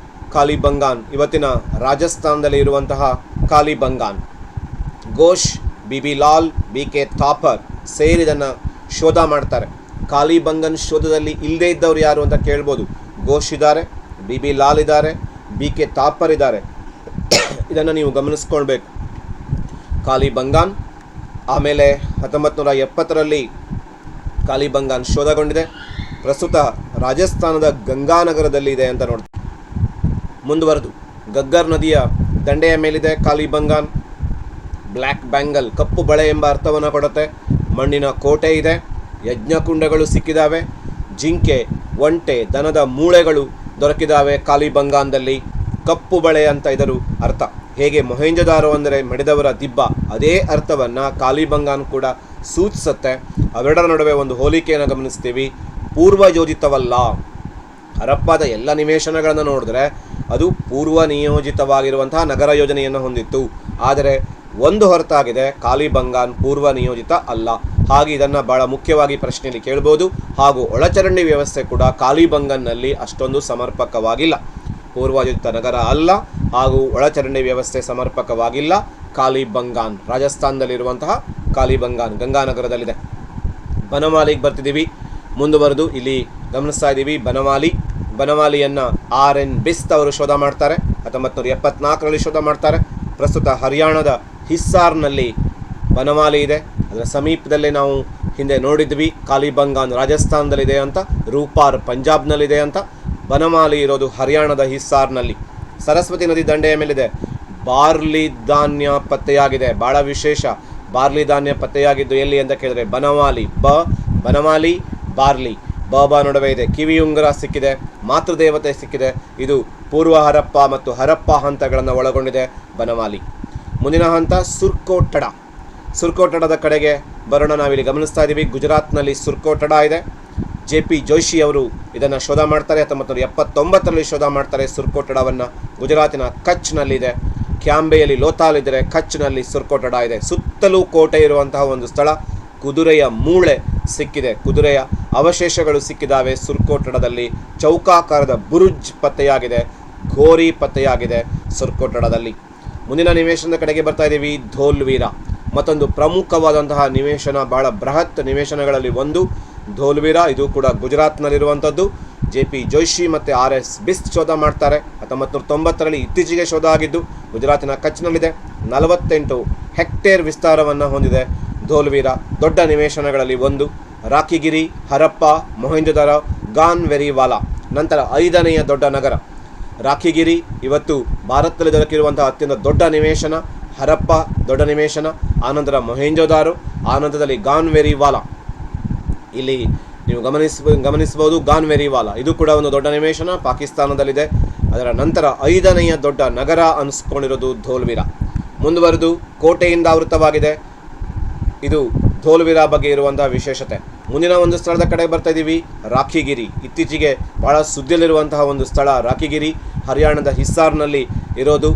ಕಾಲಿಬಂಗಾನ್ ಇವತ್ತಿನ ರಾಜಸ್ಥಾನದಲ್ಲಿ ಇರುವಂತಹ ಕಾಲಿಬಂಗಾನ್. ಘೋಷ್, BB ಲಾಲ್, BK ಥಾಪರ್ ಸೇರಿ ಇದನ್ನು ಶೋಧ ಮಾಡ್ತಾರೆ. ಕಾಲಿಬಂಗನ್ ಶೋಧದಲ್ಲಿ ಇಲ್ಲದೇ ಇದ್ದವ್ರು ಯಾರು ಅಂತ ಕೇಳ್ಬೋದು. ಘೋಷ್ ಇದ್ದಾರೆ, BB ಲಾಲ್ ಇದ್ದಾರೆ, BK ಥಾಪರ್ ಇದ್ದಾರೆ. ಇದನ್ನು ನೀವು ಗಮನಿಸ್ಕೊಳ್ಬೇಕು. ಕಾಲಿಬಂಗಾನ್ ಆಮೇಲೆ 1970ರಲ್ಲಿ ಕಾಲಿಬಂಗಾನ್ ಶೋಧಗೊಂಡಿದೆ. ಪ್ರಸ್ತುತ ರಾಜಸ್ಥಾನದ ಗಂಗಾನಗರದಲ್ಲಿ ಇದೆ ಅಂತ ನೋಡ್ತೀವಿ. ಮುಂದುವರೆದು ಗಗ್ಗರ್ ನದಿಯ ದಂಡೆಯ ಮೇಲಿದೆ ಕಾಲಿಬಂಗಾನ್. ಬ್ಲ್ಯಾಕ್ ಬ್ಯಾಂಗಲ್, ಕಪ್ಪು ಬಳೆ ಎಂಬ ಅರ್ಥವನ್ನು ಕೊಡುತ್ತೆ. ಮಣ್ಣಿನ ಕೋಟೆ ಇದೆ. ಯಜ್ಞಕುಂಡಗಳು ಸಿಕ್ಕಿದ್ದಾವೆ. ಜಿಂಕೆ, ಒಂಟೆ, ದನದ ಮೂಳೆಗಳು ದೊರಕಿದ್ದಾವೆ ಕಾಲಿಬಂಗಾನ್ದಲ್ಲಿ. ಕಪ್ಪು ಬಳೆ ಅಂತ ಇದರ ಅರ್ಥ. ಹೇಗೆ ಮೊಹೆಂಜೊದಾರೋ ಅಂದರೆ ಮಡಿದವರ ದಿಬ್ಬ, ಅದೇ ಅರ್ಥವನ್ನು ಕಾಲಿಬಂಗಾನ್ ಕೂಡ ಸೂಚಿಸುತ್ತೆ. ಅವೆರಡರ ನಡುವೆ ಒಂದು ಹೋಲಿಕೆಯನ್ನು ಗಮನಿಸ್ತೀವಿ. ಪೂರ್ವಯೋಜಿತವಲ್ಲ. ಹರಪ್ಪದ ಎಲ್ಲ ನಿವೇಶನಗಳನ್ನು ನೋಡಿದ್ರೆ ಅದು ಪೂರ್ವ ನಿಯೋಜಿತವಾಗಿರುವಂತಹ ನಗರ ಯೋಜನೆಯನ್ನು ಹೊಂದಿತ್ತು. ಆದರೆ ಒಂದು ಹೊರತಾಗಿದೆ, ಕಾಲಿಬಂಗಾನ್ ಪೂರ್ವ ನಿಯೋಜಿತ ಅಲ್ಲ. ಹಾಗೆ ಇದನ್ನು ಭಾಳ ಮುಖ್ಯವಾಗಿ ಪ್ರಶ್ನೆಯಲ್ಲಿ ಕೇಳ್ಬೋದು. ಹಾಗೂ ಒಳಚರಂಡಿ ವ್ಯವಸ್ಥೆ ಕೂಡ ಕಾಲಿಬಂಗನ್ನಲ್ಲಿ ಅಷ್ಟೊಂದು ಸಮರ್ಪಕವಾಗಿಲ್ಲ. ಪೂರ್ವಯೋಜಿತ ನಗರ ಅಲ್ಲ ಹಾಗೂ ಒಳಚರಂಡಿ ವ್ಯವಸ್ಥೆ ಸಮರ್ಪಕವಾಗಿಲ್ಲ. ಕಾಲಿಬಂಗಾನ್ ರಾಜಸ್ಥಾನದಲ್ಲಿರುವಂತಹ ಕಾಲಿಬಂಗಾನ್ ಗಂಗಾನಗರದಲ್ಲಿದೆ. ಬನಮಾಲಿಗೆ ಬರ್ತಿದ್ದೀವಿ. ಮುಂದುವರೆದು ಇಲ್ಲಿ ಗಮನಿಸ್ತಾ ಇದ್ದೀವಿ ಬನಮಾಲಿಯನ್ನು RN ಬಿಸ್ತ್ ಅವರು ಶೋಧ ಮಾಡ್ತಾರೆ. 1974ರಲ್ಲಿ ಶೋಧ ಮಾಡ್ತಾರೆ. ಪ್ರಸ್ತುತ ಹರಿಯಾಣದ ಹಿಸ್ಸಾರ್ನಲ್ಲಿ ಬನಮಾಲಿ ಇದೆ. ಅದರ ಸಮೀಪದಲ್ಲೇ ನಾವು ಹಿಂದೆ ನೋಡಿದ್ವಿ ಕಾಲಿಬಂಗಾನ್ ರಾಜಸ್ಥಾನದಲ್ಲಿದೆ ಅಂತ, ರೂಪಾರ್ ಪಂಜಾಬ್ನಲ್ಲಿದೆ ಅಂತ. ಬನಮಾಲಿ ಇರೋದು ಹರಿಯಾಣದ ಹಿಸ್ಸಾರ್ನಲ್ಲಿ. ಸರಸ್ವತಿ ನದಿ ದಂಡೆಯ ಮೇಲಿದೆ. ಬಾರ್ಲಿ ಧಾನ್ಯ ಪತ್ತೆಯಾಗಿದೆ. ಭಾಳ ವಿಶೇಷ. ಬಾರ್ಲಿ ಧಾನ್ಯ ಪತ್ತೆಯಾಗಿದ್ದು ಎಲ್ಲಿ ಅಂತ ಕೇಳಿದ್ರೆ ಬನಮಾಲಿ. ಬನಮಾಲಿ, ಬಾರ್ಲಿ, ಬಾಬ ನಡುವೆ ಇದೆ. ಕಿವಿಯುಂಗರ ಸಿಕ್ಕಿದೆ. ಮಾತೃದೇವತೆ ಸಿಕ್ಕಿದೆ. ಇದು ಪೂರ್ವ ಹರಪ್ಪ ಮತ್ತು ಹರಪ್ಪ ಹಂತಗಳನ್ನು ಒಳಗೊಂಡಿದೆ ಬನಮಾಲಿ. ಮುಂದಿನ ಹಂತ ಸುರ್ಕೋಟಡ. ಸುರ್ಕೋಟಡದ ಕಡೆಗೆ ಬರೋಣ. ನಾವಿಲ್ಲಿ ಗಮನಿಸ್ತಾ ಇದ್ದೀವಿ ಗುಜರಾತ್ನಲ್ಲಿ ಸುರ್ಕೋಟಡ ಇದೆ. JP ಜೋಶಿ ಅವರು ಇದನ್ನು ಶೋಧ ಮಾಡ್ತಾರೆ. 1979ರಲ್ಲಿ ಶೋಧ ಮಾಡ್ತಾರೆ ಸುರ್ಕೋಟಡವನ್ನು. ಗುಜರಾತಿನ ಕಚ್ನಲ್ಲಿದೆ. ಕ್ಯಾಂಬೆಯಲ್ಲಿ ಲೋಥಾಲ್ ಇದ್ದರೆ ಕಚ್ನಲ್ಲಿ ಸುರ್ಕೋಟಡ ಇದೆ. ಸುತ್ತಲೂ ಕೋಟೆ ಇರುವಂತಹ ಒಂದು ಸ್ಥಳ. ಕುದುರೆಯ ಮೂಳೆ ಸಿಕ್ಕಿದೆ. ಕುದುರೆಯ ಅವಶೇಷಗಳು ಸಿಕ್ಕಿದ್ದಾವೆ ಸುರ್ಕೋಟಡದಲ್ಲಿ. ಚೌಕಾಕಾರದ ಬುರುಜ್ ಪತ್ತೆಯಾಗಿದೆ. ಘೋರಿ ಪತ್ತೆಯಾಗಿದೆ ಸುರ್ಕೋಟಡದಲ್ಲಿ. ಮುಂದಿನ ನಿವೇಶನದ ಕಡೆಗೆ ಬರ್ತಾ ಇದ್ದೀವಿ. ಧೋಲ್ವೀರ ಮತ್ತೊಂದು ಪ್ರಮುಖವಾದಂತಹ ನಿವೇಶನ. ಬಹಳ ಬೃಹತ್ ನಿವೇಶನಗಳಲ್ಲಿ ಒಂದು ಧೋಲ್ವೀರ. ಇದು ಕೂಡ ಗುಜರಾತ್ನಲ್ಲಿರುವಂಥದ್ದು. JP ಜೋಶಿ ಮತ್ತು RS ಬಿಸ್ಟ್ ಶೋಧ ಮಾಡ್ತಾರೆ. 1990ರಲ್ಲಿ ಇತ್ತೀಚೆಗೆ ಶೋಧ ಆಗಿದ್ದು ಗುಜರಾತಿನ ಕಚ್ನಲ್ಲಿದೆ. 48 ಹೆಕ್ಟೇರ್ ವಿಸ್ತಾರವನ್ನು ಹೊಂದಿದೆ ಧೋಲ್ವೀರ. ದೊಡ್ಡ ನಿವೇಶನಗಳಲ್ಲಿ ಒಂದು. ರಾಖಿಗಿರಿ, ಹರಪ್ಪ, ಮೊಹೆಂಜೊದಾರೋ, ಗಾನ್ವೆರಿವಾಲಾ ನಂತರ 5ನೆಯ ದೊಡ್ಡ ನಗರ ರಾಖಿಗಿರಿ. ಇವತ್ತು ಭಾರತದಲ್ಲಿ ದೊರಕಿರುವಂತಹ ಅತ್ಯಂತ ದೊಡ್ಡ ನಿವೇಶನ ಹರಪ್ಪ, ದೊಡ್ಡ ನಿವೇಶನ, ಆನಂತರ ಮೊಹೆಂಜೊದಾರೋ, ಆನಂತರದಲ್ಲಿ ಗಾನ್ವೆರಿವಾಲಾ. ಇಲ್ಲಿ ನೀವು ಗಮನಿಸಬಹುದು ಗಾನ್ವೆರಿವಾಲಾ ಇದು ಕೂಡ ಒಂದು ದೊಡ್ಡ ನಿವೇಶನ, ಪಾಕಿಸ್ತಾನದಲ್ಲಿದೆ. ಅದರ ನಂತರ 5ನೆಯ ದೊಡ್ಡ ನಗರ ಅನಿಸ್ಕೊಂಡಿರೋದು ಧೋಲ್ವೀರ. ಮುಂದುವರೆದು ಕೋಟೆಯಿಂದ ಆವೃತವಾಗಿದೆ. ಇದು ಧೋಲ್ವೀರ ಬಗ್ಗೆ ಇರುವಂತಹ ವಿಶೇಷತೆ. ಮುಂದಿನ ಒಂದು ಸ್ಥಳದ ಕಡೆ ಬರ್ತಾ ಇದ್ದೀವಿ, ರಾಖಿಗಿರಿ. ಇತ್ತೀಚೆಗೆ ಬಹಳ ಸುದ್ದಿಯಲ್ಲಿರುವಂತಹ ಒಂದು ಸ್ಥಳ ರಾಖಿಗಿರಿ, ಹರಿಯಾಣದ ಹಿಸ್ಸಾರ್ನಲ್ಲಿ ಇರೋದು.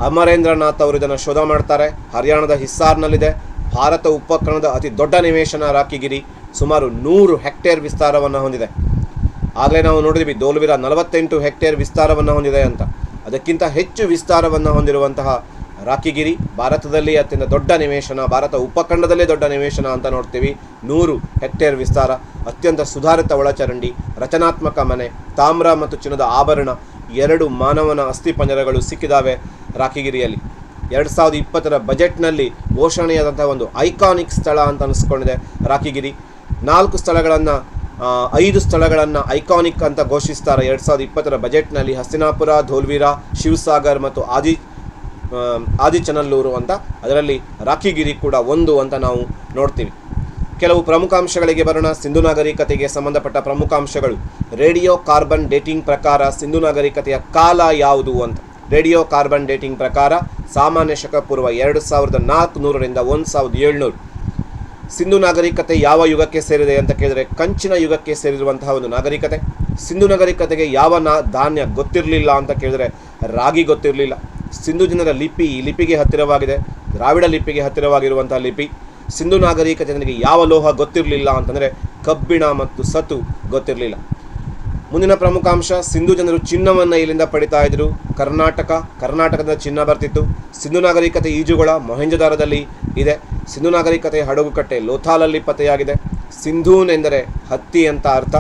ಅಮರೇಂದ್ರನಾಥ್ ಅವರು ಇದನ್ನು ಶೋಧ ಮಾಡ್ತಾರೆ. ಹರಿಯಾಣದ ಹಿಸ್ಸಾರ್ನಲ್ಲಿದೆ. ಭಾರತ ಉಪಖಂಡದ ಅತಿ ದೊಡ್ಡ ನಿವೇಶನ ರಾಖಿಗಿರಿ, ಸುಮಾರು 100 ಹೆಕ್ಟೇರ್ ವಿಸ್ತಾರವನ್ನು ಹೊಂದಿದೆ. ಆಗಲೇ ನಾವು ನೋಡಿದ್ವಿ ಧೋಲ್ವೀರ 48 ಹೆಕ್ಟೇರ್ ವಿಸ್ತಾರವನ್ನು ಹೊಂದಿದೆ ಅಂತ. ಅದಕ್ಕಿಂತ ಹೆಚ್ಚು ವಿಸ್ತಾರವನ್ನು ಹೊಂದಿರುವಂತಹ ರಾಖಿಗಿರಿ ಭಾರತದಲ್ಲಿ ಅತ್ಯಂತ ದೊಡ್ಡ ನಿವೇಶನ, ಭಾರತ ಉಪಖಂಡದಲ್ಲೇ ದೊಡ್ಡ ನಿವೇಶನ ಅಂತ ನೋಡ್ತೀವಿ. 100 ಹೆಕ್ಟೇರ್ ವಿಸ್ತಾರ, ಅತ್ಯಂತ ಸುಧಾರಿತ ಒಳಚರಂಡಿ, ರಚನಾತ್ಮಕ ಮನೆ, ತಾಮ್ರ ಮತ್ತು ಚಿನ್ನದ ಆಭರಣ, 2 ಮಾನವನ ಅಸ್ಥಿಪಂಜರಗಳು ಸಿಕ್ಕಿದ್ದಾವೆ ರಾಖಿಗಿರಿಯಲ್ಲಿ. 2020ರ ಬಜೆಟ್ನಲ್ಲಿ ಘೋಷಣೆಯಾದಂಥ ಒಂದು ಐಕಾನಿಕ್ ಸ್ಥಳ ಅಂತ ಅನಿಸ್ಕೊಂಡಿದೆ ರಾಖಿಗಿರಿ. 5 ಸ್ಥಳಗಳನ್ನು ಐಕಾನಿಕ್ ಅಂತ ಘೋಷಿಸ್ತಾರೆ 2020ರ ಬಜೆಟ್ನಲ್ಲಿ. ಹಸ್ತಿನಾಪುರ, ಧೋಲ್ವೀರ, ಶಿವಸಾಗರ್ ಮತ್ತು ಆದಿಚನಲ್ಲೂರು ಅಂತ. ಅದರಲ್ಲಿ ರಾಖಿಗಿರಿ ಕೂಡ ಒಂದು ಅಂತ ನಾವು ನೋಡ್ತೀವಿ. ಕೆಲವು ಪ್ರಮುಖ ಅಂಶಗಳಿಗೆ ಬರೋಣ. ಸಿಂಧು ನಾಗರಿಕತೆಗೆ ಸಂಬಂಧಪಟ್ಟ ಪ್ರಮುಖ ಅಂಶಗಳು. ರೇಡಿಯೋ ಕಾರ್ಬನ್ ಡೇಟಿಂಗ್ ಪ್ರಕಾರ ಸಿಂಧು ನಾಗರಿಕತೆಯ ಕಾಲ ಯಾವುದು ಅಂತ. ರೇಡಿಯೋ ಕಾರ್ಬನ್ ಡೇಟಿಂಗ್ ಪ್ರಕಾರ ಸಾಮಾನ್ಯ ಶಕ ಪೂರ್ವ 2400ರಿಂದ 1700. ಸಿಂಧು ನಾಗರಿಕತೆ ಯಾವ ಯುಗಕ್ಕೆ ಸೇರಿದೆ ಅಂತ ಕೇಳಿದರೆ ಕಂಚಿನ ಯುಗಕ್ಕೆ ಸೇರಿರುವಂತಹ ಒಂದು ನಾಗರಿಕತೆ. ಸಿಂಧು ನಾಗರಿಕತೆಗೆ ಯಾವ ಧಾನ್ಯ ಗೊತ್ತಿರಲಿಲ್ಲ ಅಂತ ಕೇಳಿದರೆ ರಾಗಿ ಗೊತ್ತಿರಲಿಲ್ಲ. ಸಿಂಧು ಜನರ ಲಿಪಿ ಈ ಲಿಪಿಗೆ ಹತ್ತಿರವಾಗಿದೆ, ದ್ರಾವಿಡ ಲಿಪಿಗೆ ಹತ್ತಿರವಾಗಿರುವಂತಹ ಲಿಪಿ. ಸಿಂಧು ನಾಗರಿಕತೆ ಜನರಿಗೆ ಯಾವ ಲೋಹ ಗೊತ್ತಿರಲಿಲ್ಲ ಅಂತಂದರೆ ಕಬ್ಬಿಣ ಮತ್ತು ಸತು ಗೊತ್ತಿರಲಿಲ್ಲ. ಮುಂದಿನ ಪ್ರಮುಖ ಅಂಶ, ಸಿಂಧು ಜನರು ಚಿನ್ನವನ್ನು ಇಲ್ಲಿಂದ ಪಡಿತಾ ಇದ್ರು. ಕರ್ನಾಟಕದ ಚಿನ್ನ ಬರ್ತಿತ್ತು. ಸಿಂಧು ನಾಗರಿಕತೆ ಈಜುಗೊಳ ಮೊಹೆಂಜೊದಾರದಲ್ಲಿ ಇದೆ. ಸಿಂಧು ನಾಗರಿಕತೆ ಹಡಗುಕಟ್ಟೆ ಲೋಥಾಲಲ್ಲಿ ಪತ್ತೆಯಾಗಿದೆ. ಸಿಂಧೂನ್ ಎಂದರೆ ಹತ್ತಿ ಅಂತ ಅರ್ಥ.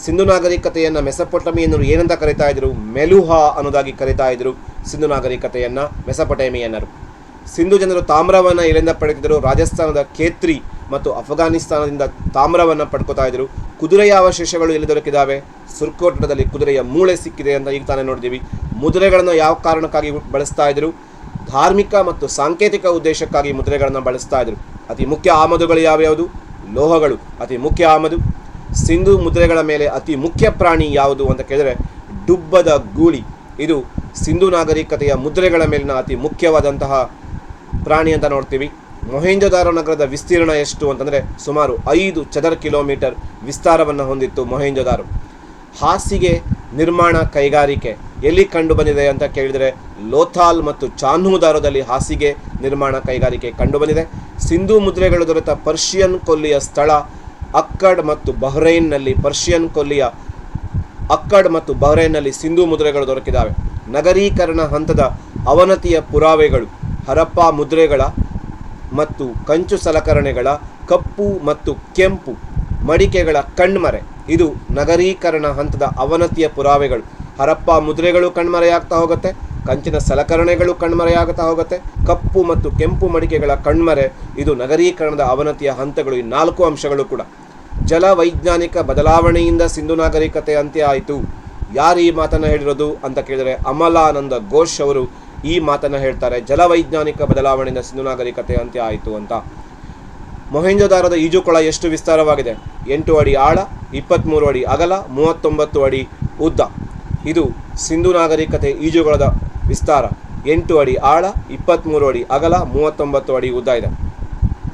ಸಿಂಧು ನಾಗರಿಕತೆಯನ್ನು ಮೆಸೊಪೊಟಮಿಯನ್ನರು ಏನಂತ ಕರೀತಾ ಇದ್ರು? ಮೆಲುಹಾ ಅನ್ನೋದಾಗಿ ಕರೀತಾ ಇದ್ರು ಸಿಂಧು ನಾಗರಿಕತೆಯನ್ನು ಮೆಸೊಪೊಟೇಮಿಯನ್ನರು. ಸಿಂಧು ಜನರು ತಾಮ್ರವನ್ನು ಎಲ್ಲಿಂದ ಪಡೆದಿದ್ದರು? ರಾಜಸ್ಥಾನದ ಖೇತ್ರಿ ಮತ್ತು ಅಫ್ಘಾನಿಸ್ತಾನದಿಂದ ತಾಮ್ರವನ್ನು ಪಡ್ಕೋತಾ ಇದ್ರು. ಕುದುರೆಯ ಅವಶೇಷಗಳು ಎಲ್ಲಿ ದೊರಕಿದಾವೆ? ಸುರ್ಕೋಟದಲ್ಲಿ ಕುದುರೆಯ ಮೂಳೆ ಸಿಕ್ಕಿದೆ ಅಂತ ಈಗ ತಾನೇ ನೋಡಿದ್ದೀವಿ. ಮುದ್ರೆಗಳನ್ನು ಯಾವ ಕಾರಣಕ್ಕಾಗಿ ಬಳಸ್ತಾ ಇದ್ರು? ಧಾರ್ಮಿಕ ಮತ್ತು ಸಾಂಕೇತಿಕ ಉದ್ದೇಶಕ್ಕಾಗಿ ಮುದ್ರೆಗಳನ್ನು ಬಳಸ್ತಾ ಇದ್ರು. ಅತಿ ಮುಖ್ಯ ಆಮದುಗಳು ಯಾವ್ಯಾವುದು? ಲೋಹಗಳು ಅತಿ ಮುಖ್ಯ ಆಮದು. ಸಿಂಧು ಮುದ್ರೆಗಳ ಮೇಲೆ ಅತಿ ಮುಖ್ಯ ಪ್ರಾಣಿ ಯಾವುದು ಅಂತ ಕೇಳಿದರೆ ಡುಬ್ಬದ ಗೂಳಿ. ಇದು ಸಿಂಧು ನಾಗರಿಕತೆಯ ಮುದ್ರೆಗಳ ಮೇಲಿನ ಅತಿ ಮುಖ್ಯವಾದಂತಹ ಪ್ರಾಣಿ ಅಂತ ನೋಡ್ತೀವಿ. ಮೊಹೆಂಜೊದಾರೋ ನಗರದ ವಿಸ್ತೀರ್ಣ ಎಷ್ಟು ಅಂತಂದರೆ ಸುಮಾರು 5 ಚದರ ಕಿಲೋಮೀಟರ್ ವಿಸ್ತಾರವನ್ನು ಹೊಂದಿತ್ತು ಮೊಹೆಂಜೊದಾರೋ. ಹಾಸಿಗೆ ನಿರ್ಮಾಣ ಕೈಗಾರಿಕೆ ಎಲ್ಲಿ ಕಂಡು ಬಂದಿದೆ ಅಂತ ಕೇಳಿದರೆ ಲೋಥಾಲ್ ಮತ್ತು ಚಾನ್ಹುದಾರೋದಲ್ಲಿ ಹಾಸಿಗೆ ನಿರ್ಮಾಣ ಕೈಗಾರಿಕೆ ಕಂಡುಬಂದಿದೆ. ಸಿಂಧು ಮುದ್ರೆಗಳು ದೊರೆತ ಪರ್ಷಿಯನ್ ಕೊಲ್ಲಿಯ ಸ್ಥಳ ಅಕ್ಕಡ್ ಮತ್ತು ಬಹ್ರೈನ್ನಲ್ಲಿ. ಪರ್ಷಿಯನ್ ಕೊಲ್ಲಿಯ ಅಕ್ಕಡ್ ಮತ್ತು ಬಹ್ರೈನ್ನಲ್ಲಿ ಸಿಂಧು ಮುದ್ರೆಗಳು ದೊರಕಿದ್ದಾವೆ. ನಗರೀಕರಣ ಹಂತದ ಅವನತಿಯ ಪುರಾವೆಗಳು ಹರಪ್ಪ ಮುದ್ರೆಗಳ ಮತ್ತು ಕಂಚು ಸಲಕರಣೆಗಳ ಕಪ್ಪು ಮತ್ತು ಕೆಂಪು ಮಡಿಕೆಗಳ ಕಣ್ಮರೆ. ಇದು ನಗರೀಕರಣ ಹಂತದ ಅವನತಿಯ ಪುರಾವೆಗಳು. ಹರಪ್ಪ ಮುದ್ರೆಗಳು ಕಣ್ಮರೆಯಾಗ್ತಾ ಹೋಗುತ್ತೆ, ಕಂಚಿನ ಸಲಕರಣೆಗಳು ಕಣ್ಮರೆಯಾಗ್ತಾ ಹೋಗುತ್ತೆ, ಕಪ್ಪು ಮತ್ತು ಕೆಂಪು ಮಡಿಕೆಗಳ ಕಣ್ಮರೆ. ಇದು ನಗರೀಕರಣದ ಅವನತಿಯ ಹಂತಗಳು. ಈ 4 ಅಂಶಗಳು ಕೂಡ. ಜಲವೈಜ್ಞಾನಿಕ ಬದಲಾವಣೆಯಿಂದ ಸಿಂಧು ನಾಗರಿಕತೆ ಅಂತ್ಯ ಆಯಿತು. ಯಾರು ಈ ಮಾತನ್ನು ಹೇಳಿರೋದು ಅಂತ ಕೇಳಿದರೆ ಅಮಲಾನಂದ ಘೋಷ್ ಅವರು ಈ ಮಾತನ್ನು ಹೇಳ್ತಾರೆ. ಜಲವೈಜ್ಞಾನಿಕ ಬದಲಾವಣೆಯಿಂದ ಸಿಂಧು ನಾಗರಿಕತೆ ಅಂತ್ಯ ಆಯಿತು ಅಂತ. ಮೊಹೆಂಜೊದಾರೋದ ಈಜುಕೊಳ ಎಷ್ಟು ವಿಸ್ತಾರವಾಗಿದೆ? 8 ಅಡಿ ಆಳ, 23 ಅಡಿ ಅಗಲ, 39 ಅಡಿ ಉದ್ದ. ಇದು ಸಿಂಧು ನಾಗರಿಕತೆ ಈಜುಗೊಳದ ವಿಸ್ತಾರ. 8 ಅಡಿ ಆಳ, 23 ಅಡಿ ಅಗಲ, 39 ಅಡಿ ಉದ್ದ ಇದೆ.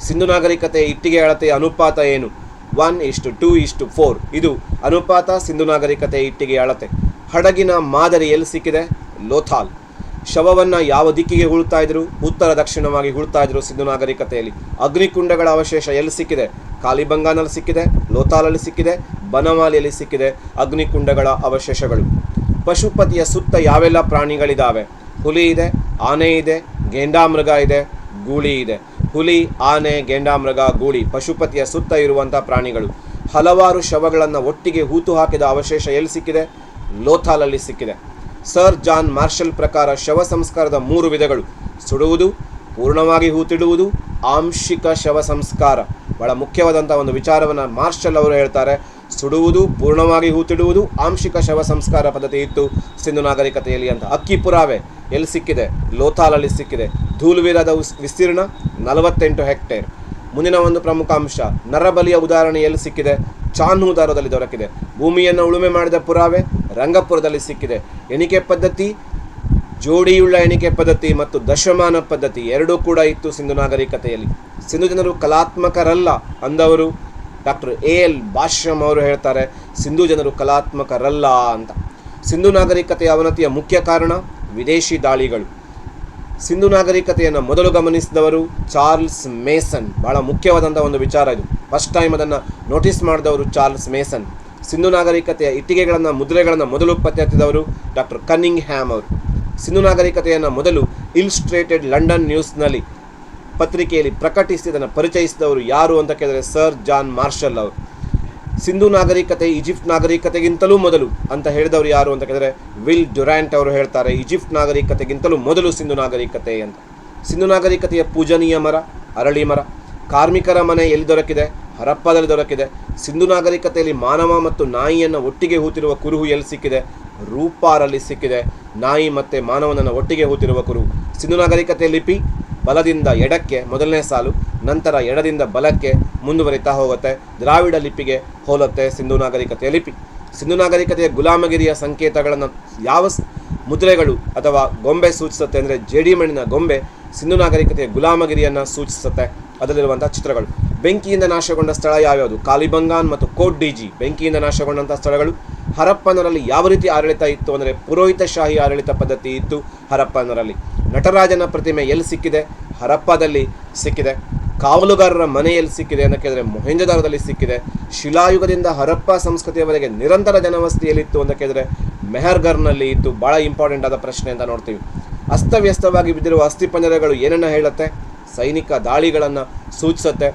ಸಿಂಧು ನಾಗರಿಕತೆ ಇಟ್ಟಿಗೆ ಅಳತೆಯ ಅನುಪಾತ ಏನು? 1:2:4. ಇದು ಅನುಪಾತ ಸಿಂಧು ನಾಗರಿಕತೆ ಇಟ್ಟಿಗೆ ಅಳತೆ. ಹಡಗಿನ ಮಾದರಿ ಎಲ್ಲಿ ಸಿಕ್ಕಿದೆ? ಲೋಥಾಲ್. ಶವವನ್ನು ಯಾವ ದಿಕ್ಕಿಗೆ ಹೂಳ್ತಾ ಇದ್ರು? ಉತ್ತರ ದಕ್ಷಿಣವಾಗಿ ಹೂಳ್ತಾ ಇದ್ರು ಸಿಂಧು ನಾಗರಿಕತೆಯಲ್ಲಿ. ಅಗ್ನಿಕುಂಡಗಳ ಅವಶೇಷ ಎಲ್ಲಿ ಸಿಕ್ಕಿದೆ? ಕಾಲಿಬಂಗಾನಲ್ಲಿ ಸಿಕ್ಕಿದೆ, ಲೋಥಾಲಲ್ಲಿ ಸಿಕ್ಕಿದೆ, ಬನವಾಲಿಯಲ್ಲಿ ಸಿಕ್ಕಿದೆ ಅಗ್ನಿಕುಂಡಗಳ ಅವಶೇಷಗಳು. ಪಶುಪತಿಯ ಸುತ್ತ ಯಾವೆಲ್ಲ ಪ್ರಾಣಿಗಳಿದ್ದಾವೆ? ಹುಲಿ ಇದೆ, ಆನೆ ಇದೆ, ಗೆಂಡಾಮೃಗ ಇದೆ, ಗೂಳಿ ಇದೆ. ಹುಲಿ, ಆನೆ, ಗೆಂಡಾಮೃಗ, ಗೂಳಿ ಪಶುಪತಿಯ ಸುತ್ತ ಇರುವಂಥ ಪ್ರಾಣಿಗಳು. ಹಲವಾರು ಶವಗಳನ್ನು ಒಟ್ಟಿಗೆ ಹೂತು ಹಾಕಿದ ಅವಶೇಷ ಎಲ್ಲಿ ಸಿಕ್ಕಿದೆ? ಲೋಥಾಲಲ್ಲಿ ಸಿಕ್ಕಿದೆ. ಸರ್ ಜಾನ್ ಮಾರ್ಷಲ್ ಪ್ರಕಾರ ಶವ ಸಂಸ್ಕಾರದ 3 ವಿಧಗಳು: ಸುಡುವುದು, ಪೂರ್ಣವಾಗಿ ಹೂತಿಡುವುದು, ಆಂಶಿಕ ಶವ ಸಂಸ್ಕಾರ. ಬಹಳ ಮುಖ್ಯವಾದಂಥ ಒಂದು ವಿಚಾರವನ್ನು ಮಾರ್ಷಲ್ ಅವರು ಹೇಳ್ತಾರೆ. ಸುಡುವುದು, ಪೂರ್ಣವಾಗಿ ಹೂತಿಡುವುದು, ಆಂಶಿಕ ಶವ ಸಂಸ್ಕಾರ ಪದ್ಧತಿ ಇತ್ತು ಸಿಂಧು ನಾಗರಿಕತೆಯಲ್ಲಿ ಅಂತ. ಅಕ್ಕಿ ಪುರಾವೆ ಎಲ್ಲಿ ಸಿಕ್ಕಿದೆ? ಲೋಥಾಲಲ್ಲಿ ಸಿಕ್ಕಿದೆ. ಧೂಳುವಿರದ ವಿಸ್ತೀರ್ಣ 48 ಹೆಕ್ಟೇರ್. ಮುಂದಿನ ಒಂದು ಪ್ರಮುಖ ಅಂಶ, ನರಬಲಿಯ ಉದಾಹರಣೆ ಎಲ್ಲಿ ಸಿಕ್ಕಿದೆ? ಚಾನ್ಹುದಾರದಲ್ಲಿ ದೊರಕಿದೆ. ಭೂಮಿಯನ್ನು ಉಳುಮೆ ಮಾಡಿದ ಪುರಾವೆ ರಂಗಪುರದಲ್ಲಿ ಸಿಕ್ಕಿದೆ. ಎಣಿಕೆ ಪದ್ಧತಿ, ಜೋಡಿಯುಳ್ಳ ಎಣಿಕೆ ಪದ್ಧತಿ ಮತ್ತು ದಶಮಾನ ಪದ್ಧತಿ ಎರಡೂ ಕೂಡ ಇತ್ತು ಸಿಂಧು ನಾಗರಿಕತೆಯಲ್ಲಿ. ಸಿಂಧು ಜನರು ಕಲಾತ್ಮಕರಲ್ಲ ಅಂದವರು ಡಾಕ್ಟರ್ A.L. ಭಾಷ್ಯಂ ಅವರು ಹೇಳ್ತಾರೆ, ಸಿಂಧು ಜನರು ಕಲಾತ್ಮಕರಲ್ಲ ಅಂತ. ಸಿಂಧು ನಾಗರಿಕತೆಯ ಅವನತಿಯ ಮುಖ್ಯ ಕಾರಣ ವಿದೇಶಿ ದಾಳಿಗಳು. ಸಿಂಧು ನಾಗರಿಕತೆಯನ್ನು ಮೊದಲು ಗಮನಿಸಿದವರು ಚಾರ್ಲ್ಸ್ ಮೇಸನ್. ಬಹಳ ಮುಖ್ಯವಾದಂಥ ಒಂದು ವಿಚಾರ ಇದು. ಫಸ್ಟ್ ಟೈಮ್ ಅದನ್ನು ನೋಟಿಸ್ ಮಾಡಿದವರು ಚಾರ್ಲ್ಸ್ ಮೇಸನ್. ಸಿಂಧು ನಾಗರಿಕತೆಯ ಇಟ್ಟಿಗೆಗಳನ್ನು, ಮುದ್ರೆಗಳನ್ನು ಮೊದಲು ಪತ್ತೆ ಹಚ್ಚಿದವರು ಡಾಕ್ಟರ್ ಕನ್ನಿಂಗ್ ಹ್ಯಾಮ್ ಅವರು. ಸಿಂಧು ನಾಗರಿಕತೆಯನ್ನು ಮೊದಲು ಇಲ್ಸ್ಟ್ರೇಟೆಡ್ ಲಂಡನ್ ನ್ಯೂಸ್ನಲ್ಲಿ ಪತ್ರಿಕೆಯಲ್ಲಿ ಪ್ರಕಟಿಸಿ ಅದನ್ನು ಪರಿಚಯಿಸಿದವರು ಯಾರು ಅಂತ ಕೇಳಿದರೆ ಸರ್ ಜಾನ್ ಮಾರ್ಷಲ್ ಅವರು. ಸಿಂಧು ನಾಗರಿಕತೆ ಈಜಿಪ್ಟ್ ನಾಗರಿಕತೆಗಿಂತಲೂ ಮೊದಲು ಅಂತ ಹೇಳಿದವರು ಯಾರು ಅಂತ ಕೇಳಿದರೆ ವಿಲ್ ಡ್ಯುರಾಂಟ್ ಅವರು ಹೇಳ್ತಾರೆ, ಈಜಿಪ್ಟ್ ನಾಗರಿಕತೆಗಿಂತಲೂ ಮೊದಲು ಸಿಂಧು ನಾಗರಿಕತೆ ಅಂತ. ಸಿಂಧು ನಾಗರಿಕತೆಯ ಪೂಜನೀಯ ಮರ ಅರಳಿ ಮರ. ಕಾರ್ಮಿಕರ ಮನೆ ಎಲ್ಲಿ ದೊರಕಿದೆ? ಹರಪ್ಪದಲ್ಲಿ ದೊರಕಿದೆ. ಸಿಂಧು ನಾಗರಿಕತೆಯಲ್ಲಿ ಮಾನವ ಮತ್ತು ನಾಯಿಯನ್ನು ಒಟ್ಟಿಗೆ ಹೂತಿರುವ ಕುರುಹು ಎಲ್ಲಿ ಸಿಕ್ಕಿದೆ? ರೂಪಾರಲ್ಲಿ ಸಿಕ್ಕಿದೆ. ನಾಯಿ ಮತ್ತು ಮಾನವನನ್ನು ಒಟ್ಟಿಗೆ ಹೂತಿರುವ ಕುರುಹು. ಸಿಂಧು ನಾಗರಿಕತೆಯ ಲಿಪಿ ಬಲದಿಂದ ಎಡಕ್ಕೆ ಮೊದಲನೇ ಸಾಲು, ನಂತರ ಎಡದಿಂದ ಬಲಕ್ಕೆ ಮುಂದುವರಿತಾ ಹೋಗುತ್ತೆ. ದ್ರಾವಿಡ ಲಿಪಿಗೆ ಹೋಲುತ್ತೆ ಸಿಂಧು ನಾಗರಿಕತೆಯ ಲಿಪಿ. ಸಿಂಧು ನಾಗರಿಕತೆಯ ಗುಲಾಮಗಿರಿಯ ಸಂಕೇತಗಳನ್ನು ಯಾವ ಮುದ್ರೆಗಳು ಅಥವಾ ಗೊಂಬೆ ಸೂಚಿಸುತ್ತೆ ಅಂದರೆ ಜೇಡಿಮಣ್ಣಿನ ಗೊಂಬೆ ಸಿಂಧು ನಾಗರಿಕತೆಯ ಗುಲಾಮಗಿರಿಯನ್ನು ಸೂಚಿಸುತ್ತೆ. ಅದರಲ್ಲಿರುವಂಥ ಚಿತ್ರಗಳು. ಬೆಂಕಿಯಿಂದ ನಾಶಗೊಂಡ ಸ್ಥಳ ಯಾವ್ಯಾವುದು? ಕಾಲಿಬಂಗಾನ್ ಮತ್ತು ಕೋಟ್ ಡಿಜಿ ಬೆಂಕಿಯಿಂದ ನಾಶಗೊಂಡಂಥ ಸ್ಥಳಗಳು. ಹರಪ್ಪನರಲ್ಲಿ ಯಾವ ರೀತಿ ಆಡಳಿತ ಇತ್ತು ಅಂದರೆ ಪುರೋಹಿತಶಾಹಿ ಆಡಳಿತ ಪದ್ಧತಿ ಇತ್ತು ಹರಪ್ಪನರಲ್ಲಿ. ನಟರಾಜನ ಪ್ರತಿಮೆ ಎಲ್ಲಿ ಸಿಕ್ಕಿದೆ? ಹರಪ್ಪದಲ್ಲಿ ಸಿಕ್ಕಿದೆ. ಕಾವಲುಗಾರರ ಮನೆ ಎಲ್ಲಿ ಸಿಕ್ಕಿದೆ ಅಂತ ಕೇಳಿದರೆ ಮೊಹೆಂಜೊದಾರೊದಲ್ಲಿ ಸಿಕ್ಕಿದೆ. ಶಿಲಾಯುಗದಿಂದ ಹರಪ್ಪ ಸಂಸ್ಕೃತಿಯವರೆಗೆ ನಿರಂತರ ಜನವಸತಿಯಲ್ಲಿತ್ತು ಅಂತ ಕೇಳಿದರೆ ಮೆಹರ್ಗರ್ನಲ್ಲಿ ಇತ್ತು. ಭಾಳ ಇಂಪಾರ್ಟೆಂಟ್ ಆದ ಪ್ರಶ್ನೆ ಅಂತ ನೋಡ್ತೀವಿ. ಅಸ್ತವ್ಯಸ್ತವಾಗಿ ಬಿದ್ದಿರುವ ಅಸ್ಥಿಪಂಜರಗಳು ಏನನ್ನು ಹೇಳುತ್ತೆ? ಸೈನಿಕ ದಾಳಿಗಳನ್ನು ಸೂಚಿಸುತ್ತೆ.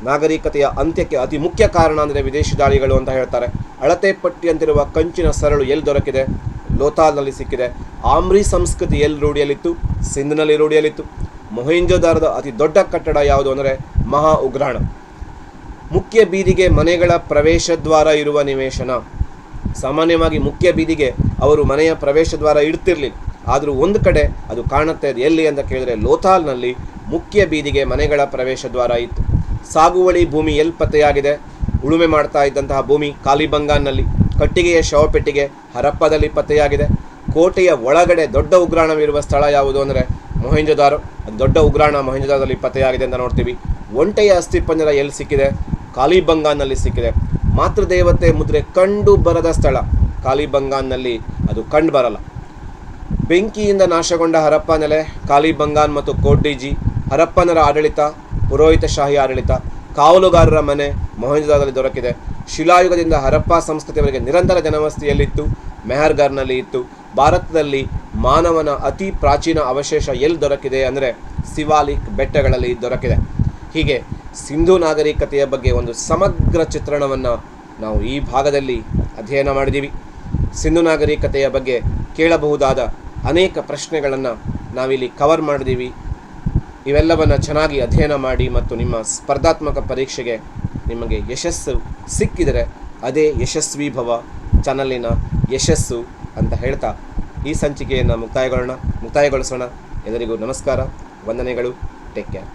ನಾಗರಿಕತೆಯ ಅಂತ್ಯಕ್ಕೆ ಅತಿ ಮುಖ್ಯ ಕಾರಣ ಅಂದರೆ ವಿದೇಶಿ ದಾಳಿಗಳು ಅಂತ ಹೇಳ್ತಾರೆ. ಅಳತೆ ಪಟ್ಟಿಯಂತಿರುವ ಕಂಚಿನ ಸರಳು ಎಲ್ಲಿ ದೊರಕಿದೆ? ಲೋಥಾಲ್ನಲ್ಲಿ ಸಿಕ್ಕಿದೆ. ಆಮ್ರಿ ಸಂಸ್ಕೃತಿ ಎಲ್ಲಿ ರೂಢಿಯಲ್ಲಿತ್ತು? ಸಿಂಧ್ನಲ್ಲಿ ರೂಢಿಯಲ್ಲಿತ್ತು. ಮೊಹೆಂಜೊದಾರದ ಅತಿ ದೊಡ್ಡ ಕಟ್ಟಡ ಯಾವುದು ಅಂದರೆ ಮಹಾ ಉಗ್ರಾಣ. ಮುಖ್ಯ ಬೀದಿಗೆ ಮನೆಗಳ ಪ್ರವೇಶ ದ್ವಾರ ಇರುವ ನಿವೇಶನ. ಸಾಮಾನ್ಯವಾಗಿ ಮುಖ್ಯ ಬೀದಿಗೆ ಅವರು ಮನೆಯ ಪ್ರವೇಶ ದ್ವಾರ ಇಡ್ತಿರ್ಲಿಲ್ಲ. ಆದರೂ ಒಂದು ಕಡೆ ಅದು ಕಾಣುತ್ತೆ. ಅದು ಎಲ್ಲಿ ಅಂತ ಕೇಳಿದರೆ ಲೋಥಾಲ್ನಲ್ಲಿ ಮುಖ್ಯ ಬೀದಿಗೆ ಮನೆಗಳ ಪ್ರವೇಶ ದ್ವಾರ ಇತ್ತು. ಸಾಗುವಳಿ ಭೂಮಿ ಎಲ್ಲಿ ಪತ್ತೆಯಾಗಿದೆ? ಉಳುಮೆ ಮಾಡ್ತಾ ಇದ್ದಂತಹ ಭೂಮಿ ಕಾಲಿಬಂಗಾನ್ನಲ್ಲಿ. ಕಟ್ಟಿಗೆಯ ಶವಪೆಟ್ಟಿಗೆ ಹರಪ್ಪದಲ್ಲಿ ಪತ್ತೆಯಾಗಿದೆ. ಕೋಟೆಯ ಒಳಗಡೆ ದೊಡ್ಡ ಉಗ್ರಾಣವಿರುವ ಸ್ಥಳ ಯಾವುದು ಅಂದರೆ ಮೊಹೆಂಜೊದಾರೋ. ಅದು ದೊಡ್ಡ ಉಗ್ರಾಣ ಮೊಹೆಂಜೊದಾರದಲ್ಲಿ ಪತ್ತೆಯಾಗಿದೆ ಅಂತ ನೋಡ್ತೀವಿ. ಒಂಟೆಯ ಅಸ್ಥಿಪಂಜರ ಎಲ್ಲಿ ಸಿಕ್ಕಿದೆ? ಕಾಲಿಬಂಗಾನ್ನಲ್ಲಿ ಸಿಕ್ಕಿದೆ. ಮಾತೃದೇವತೆ ಮುದ್ರೆ ಕಂಡು ಬರದ ಸ್ಥಳ ಕಾಲಿಬಂಗಾನ್ನಲ್ಲಿ ಅದು ಕಂಡು ಬರಲ್ಲ. ಬೆಂಕಿಯಿಂದ ನಾಶಗೊಂಡ ಹರಪ್ಪ ನೆಲೆ ಕಾಲಿಬಂಗಾನ್ ಮತ್ತು ಕೋಟ್ ಡಿಜಿ. ಹರಪ್ಪನರ ಆಡಳಿತ ಪುರೋಹಿತಶಾಹಿ ಆಡಳಿತ. ಕಾವಲುಗಾರರ ಮನೆ ಮೊಹೆಂಜೊದಾರೊದಲ್ಲಿ ದೊರಕಿದೆ. ಶಿಲಾಯುಗದಿಂದ ಹರಪ್ಪ ಸಂಸ್ಕೃತಿಯವರೆಗೆ ನಿರಂತರ ಜನವಸತಿಯಲ್ಲಿತ್ತು. ಮೆಹರ್ಗರ್ನಲ್ಲಿ ಇತ್ತು. ಭಾರತದಲ್ಲಿ ಮಾನವನ ಅತಿ ಪ್ರಾಚೀನ ಅವಶೇಷ ಎಲ್ಲಿ ದೊರಕಿದೆ ಅಂದರೆ ಸಿವಾಲಿಕ್ ಬೆಟ್ಟಗಳಲ್ಲಿ ದೊರಕಿದೆ. ಹೀಗೆ ಸಿಂಧು ನಾಗರಿಕತೆಯ ಬಗ್ಗೆ ಒಂದು ಸಮಗ್ರ ಚಿತ್ರಣವನ್ನು ನಾವು ಈ ಭಾಗದಲ್ಲಿ ಅಧ್ಯಯನ ಮಾಡಿದ್ದೀವಿ. ಸಿಂಧು ನಾಗರಿಕತೆಯ ಬಗ್ಗೆ ಕೇಳಬಹುದಾದ ಅನೇಕ ಪ್ರಶ್ನೆಗಳನ್ನು ನಾವಿಲ್ಲಿ ಕವರ್ ಮಾಡಿದ್ದೀವಿ. ಇವೆಲ್ಲವನ್ನು ಚೆನ್ನಾಗಿ ಅಧ್ಯಯನ ಮಾಡಿ ಮತ್ತು ನಿಮ್ಮ ಸ್ಪರ್ಧಾತ್ಮಕ ಪರೀಕ್ಷೆಗೆ ನಿಮಗೆ ಯಶಸ್ಸು ಸಿಕ್ಕಿದರೆ ಅದೇ ಯಶಸ್ವಿ ಭವ ಚಾನಲಿನ ಯಶಸ್ಸು ಅಂತ ಹೇಳ್ತಾ ಈ ಸಂಚಿಕೆಯನ್ನು ಮುಕ್ತಾಯಗೊಳಿಸೋಣ. ಎಲ್ಲರಿಗೂ ನಮಸ್ಕಾರ, ವಂದನೆಗಳು, ಟೇಕ್ ಕೇರ್.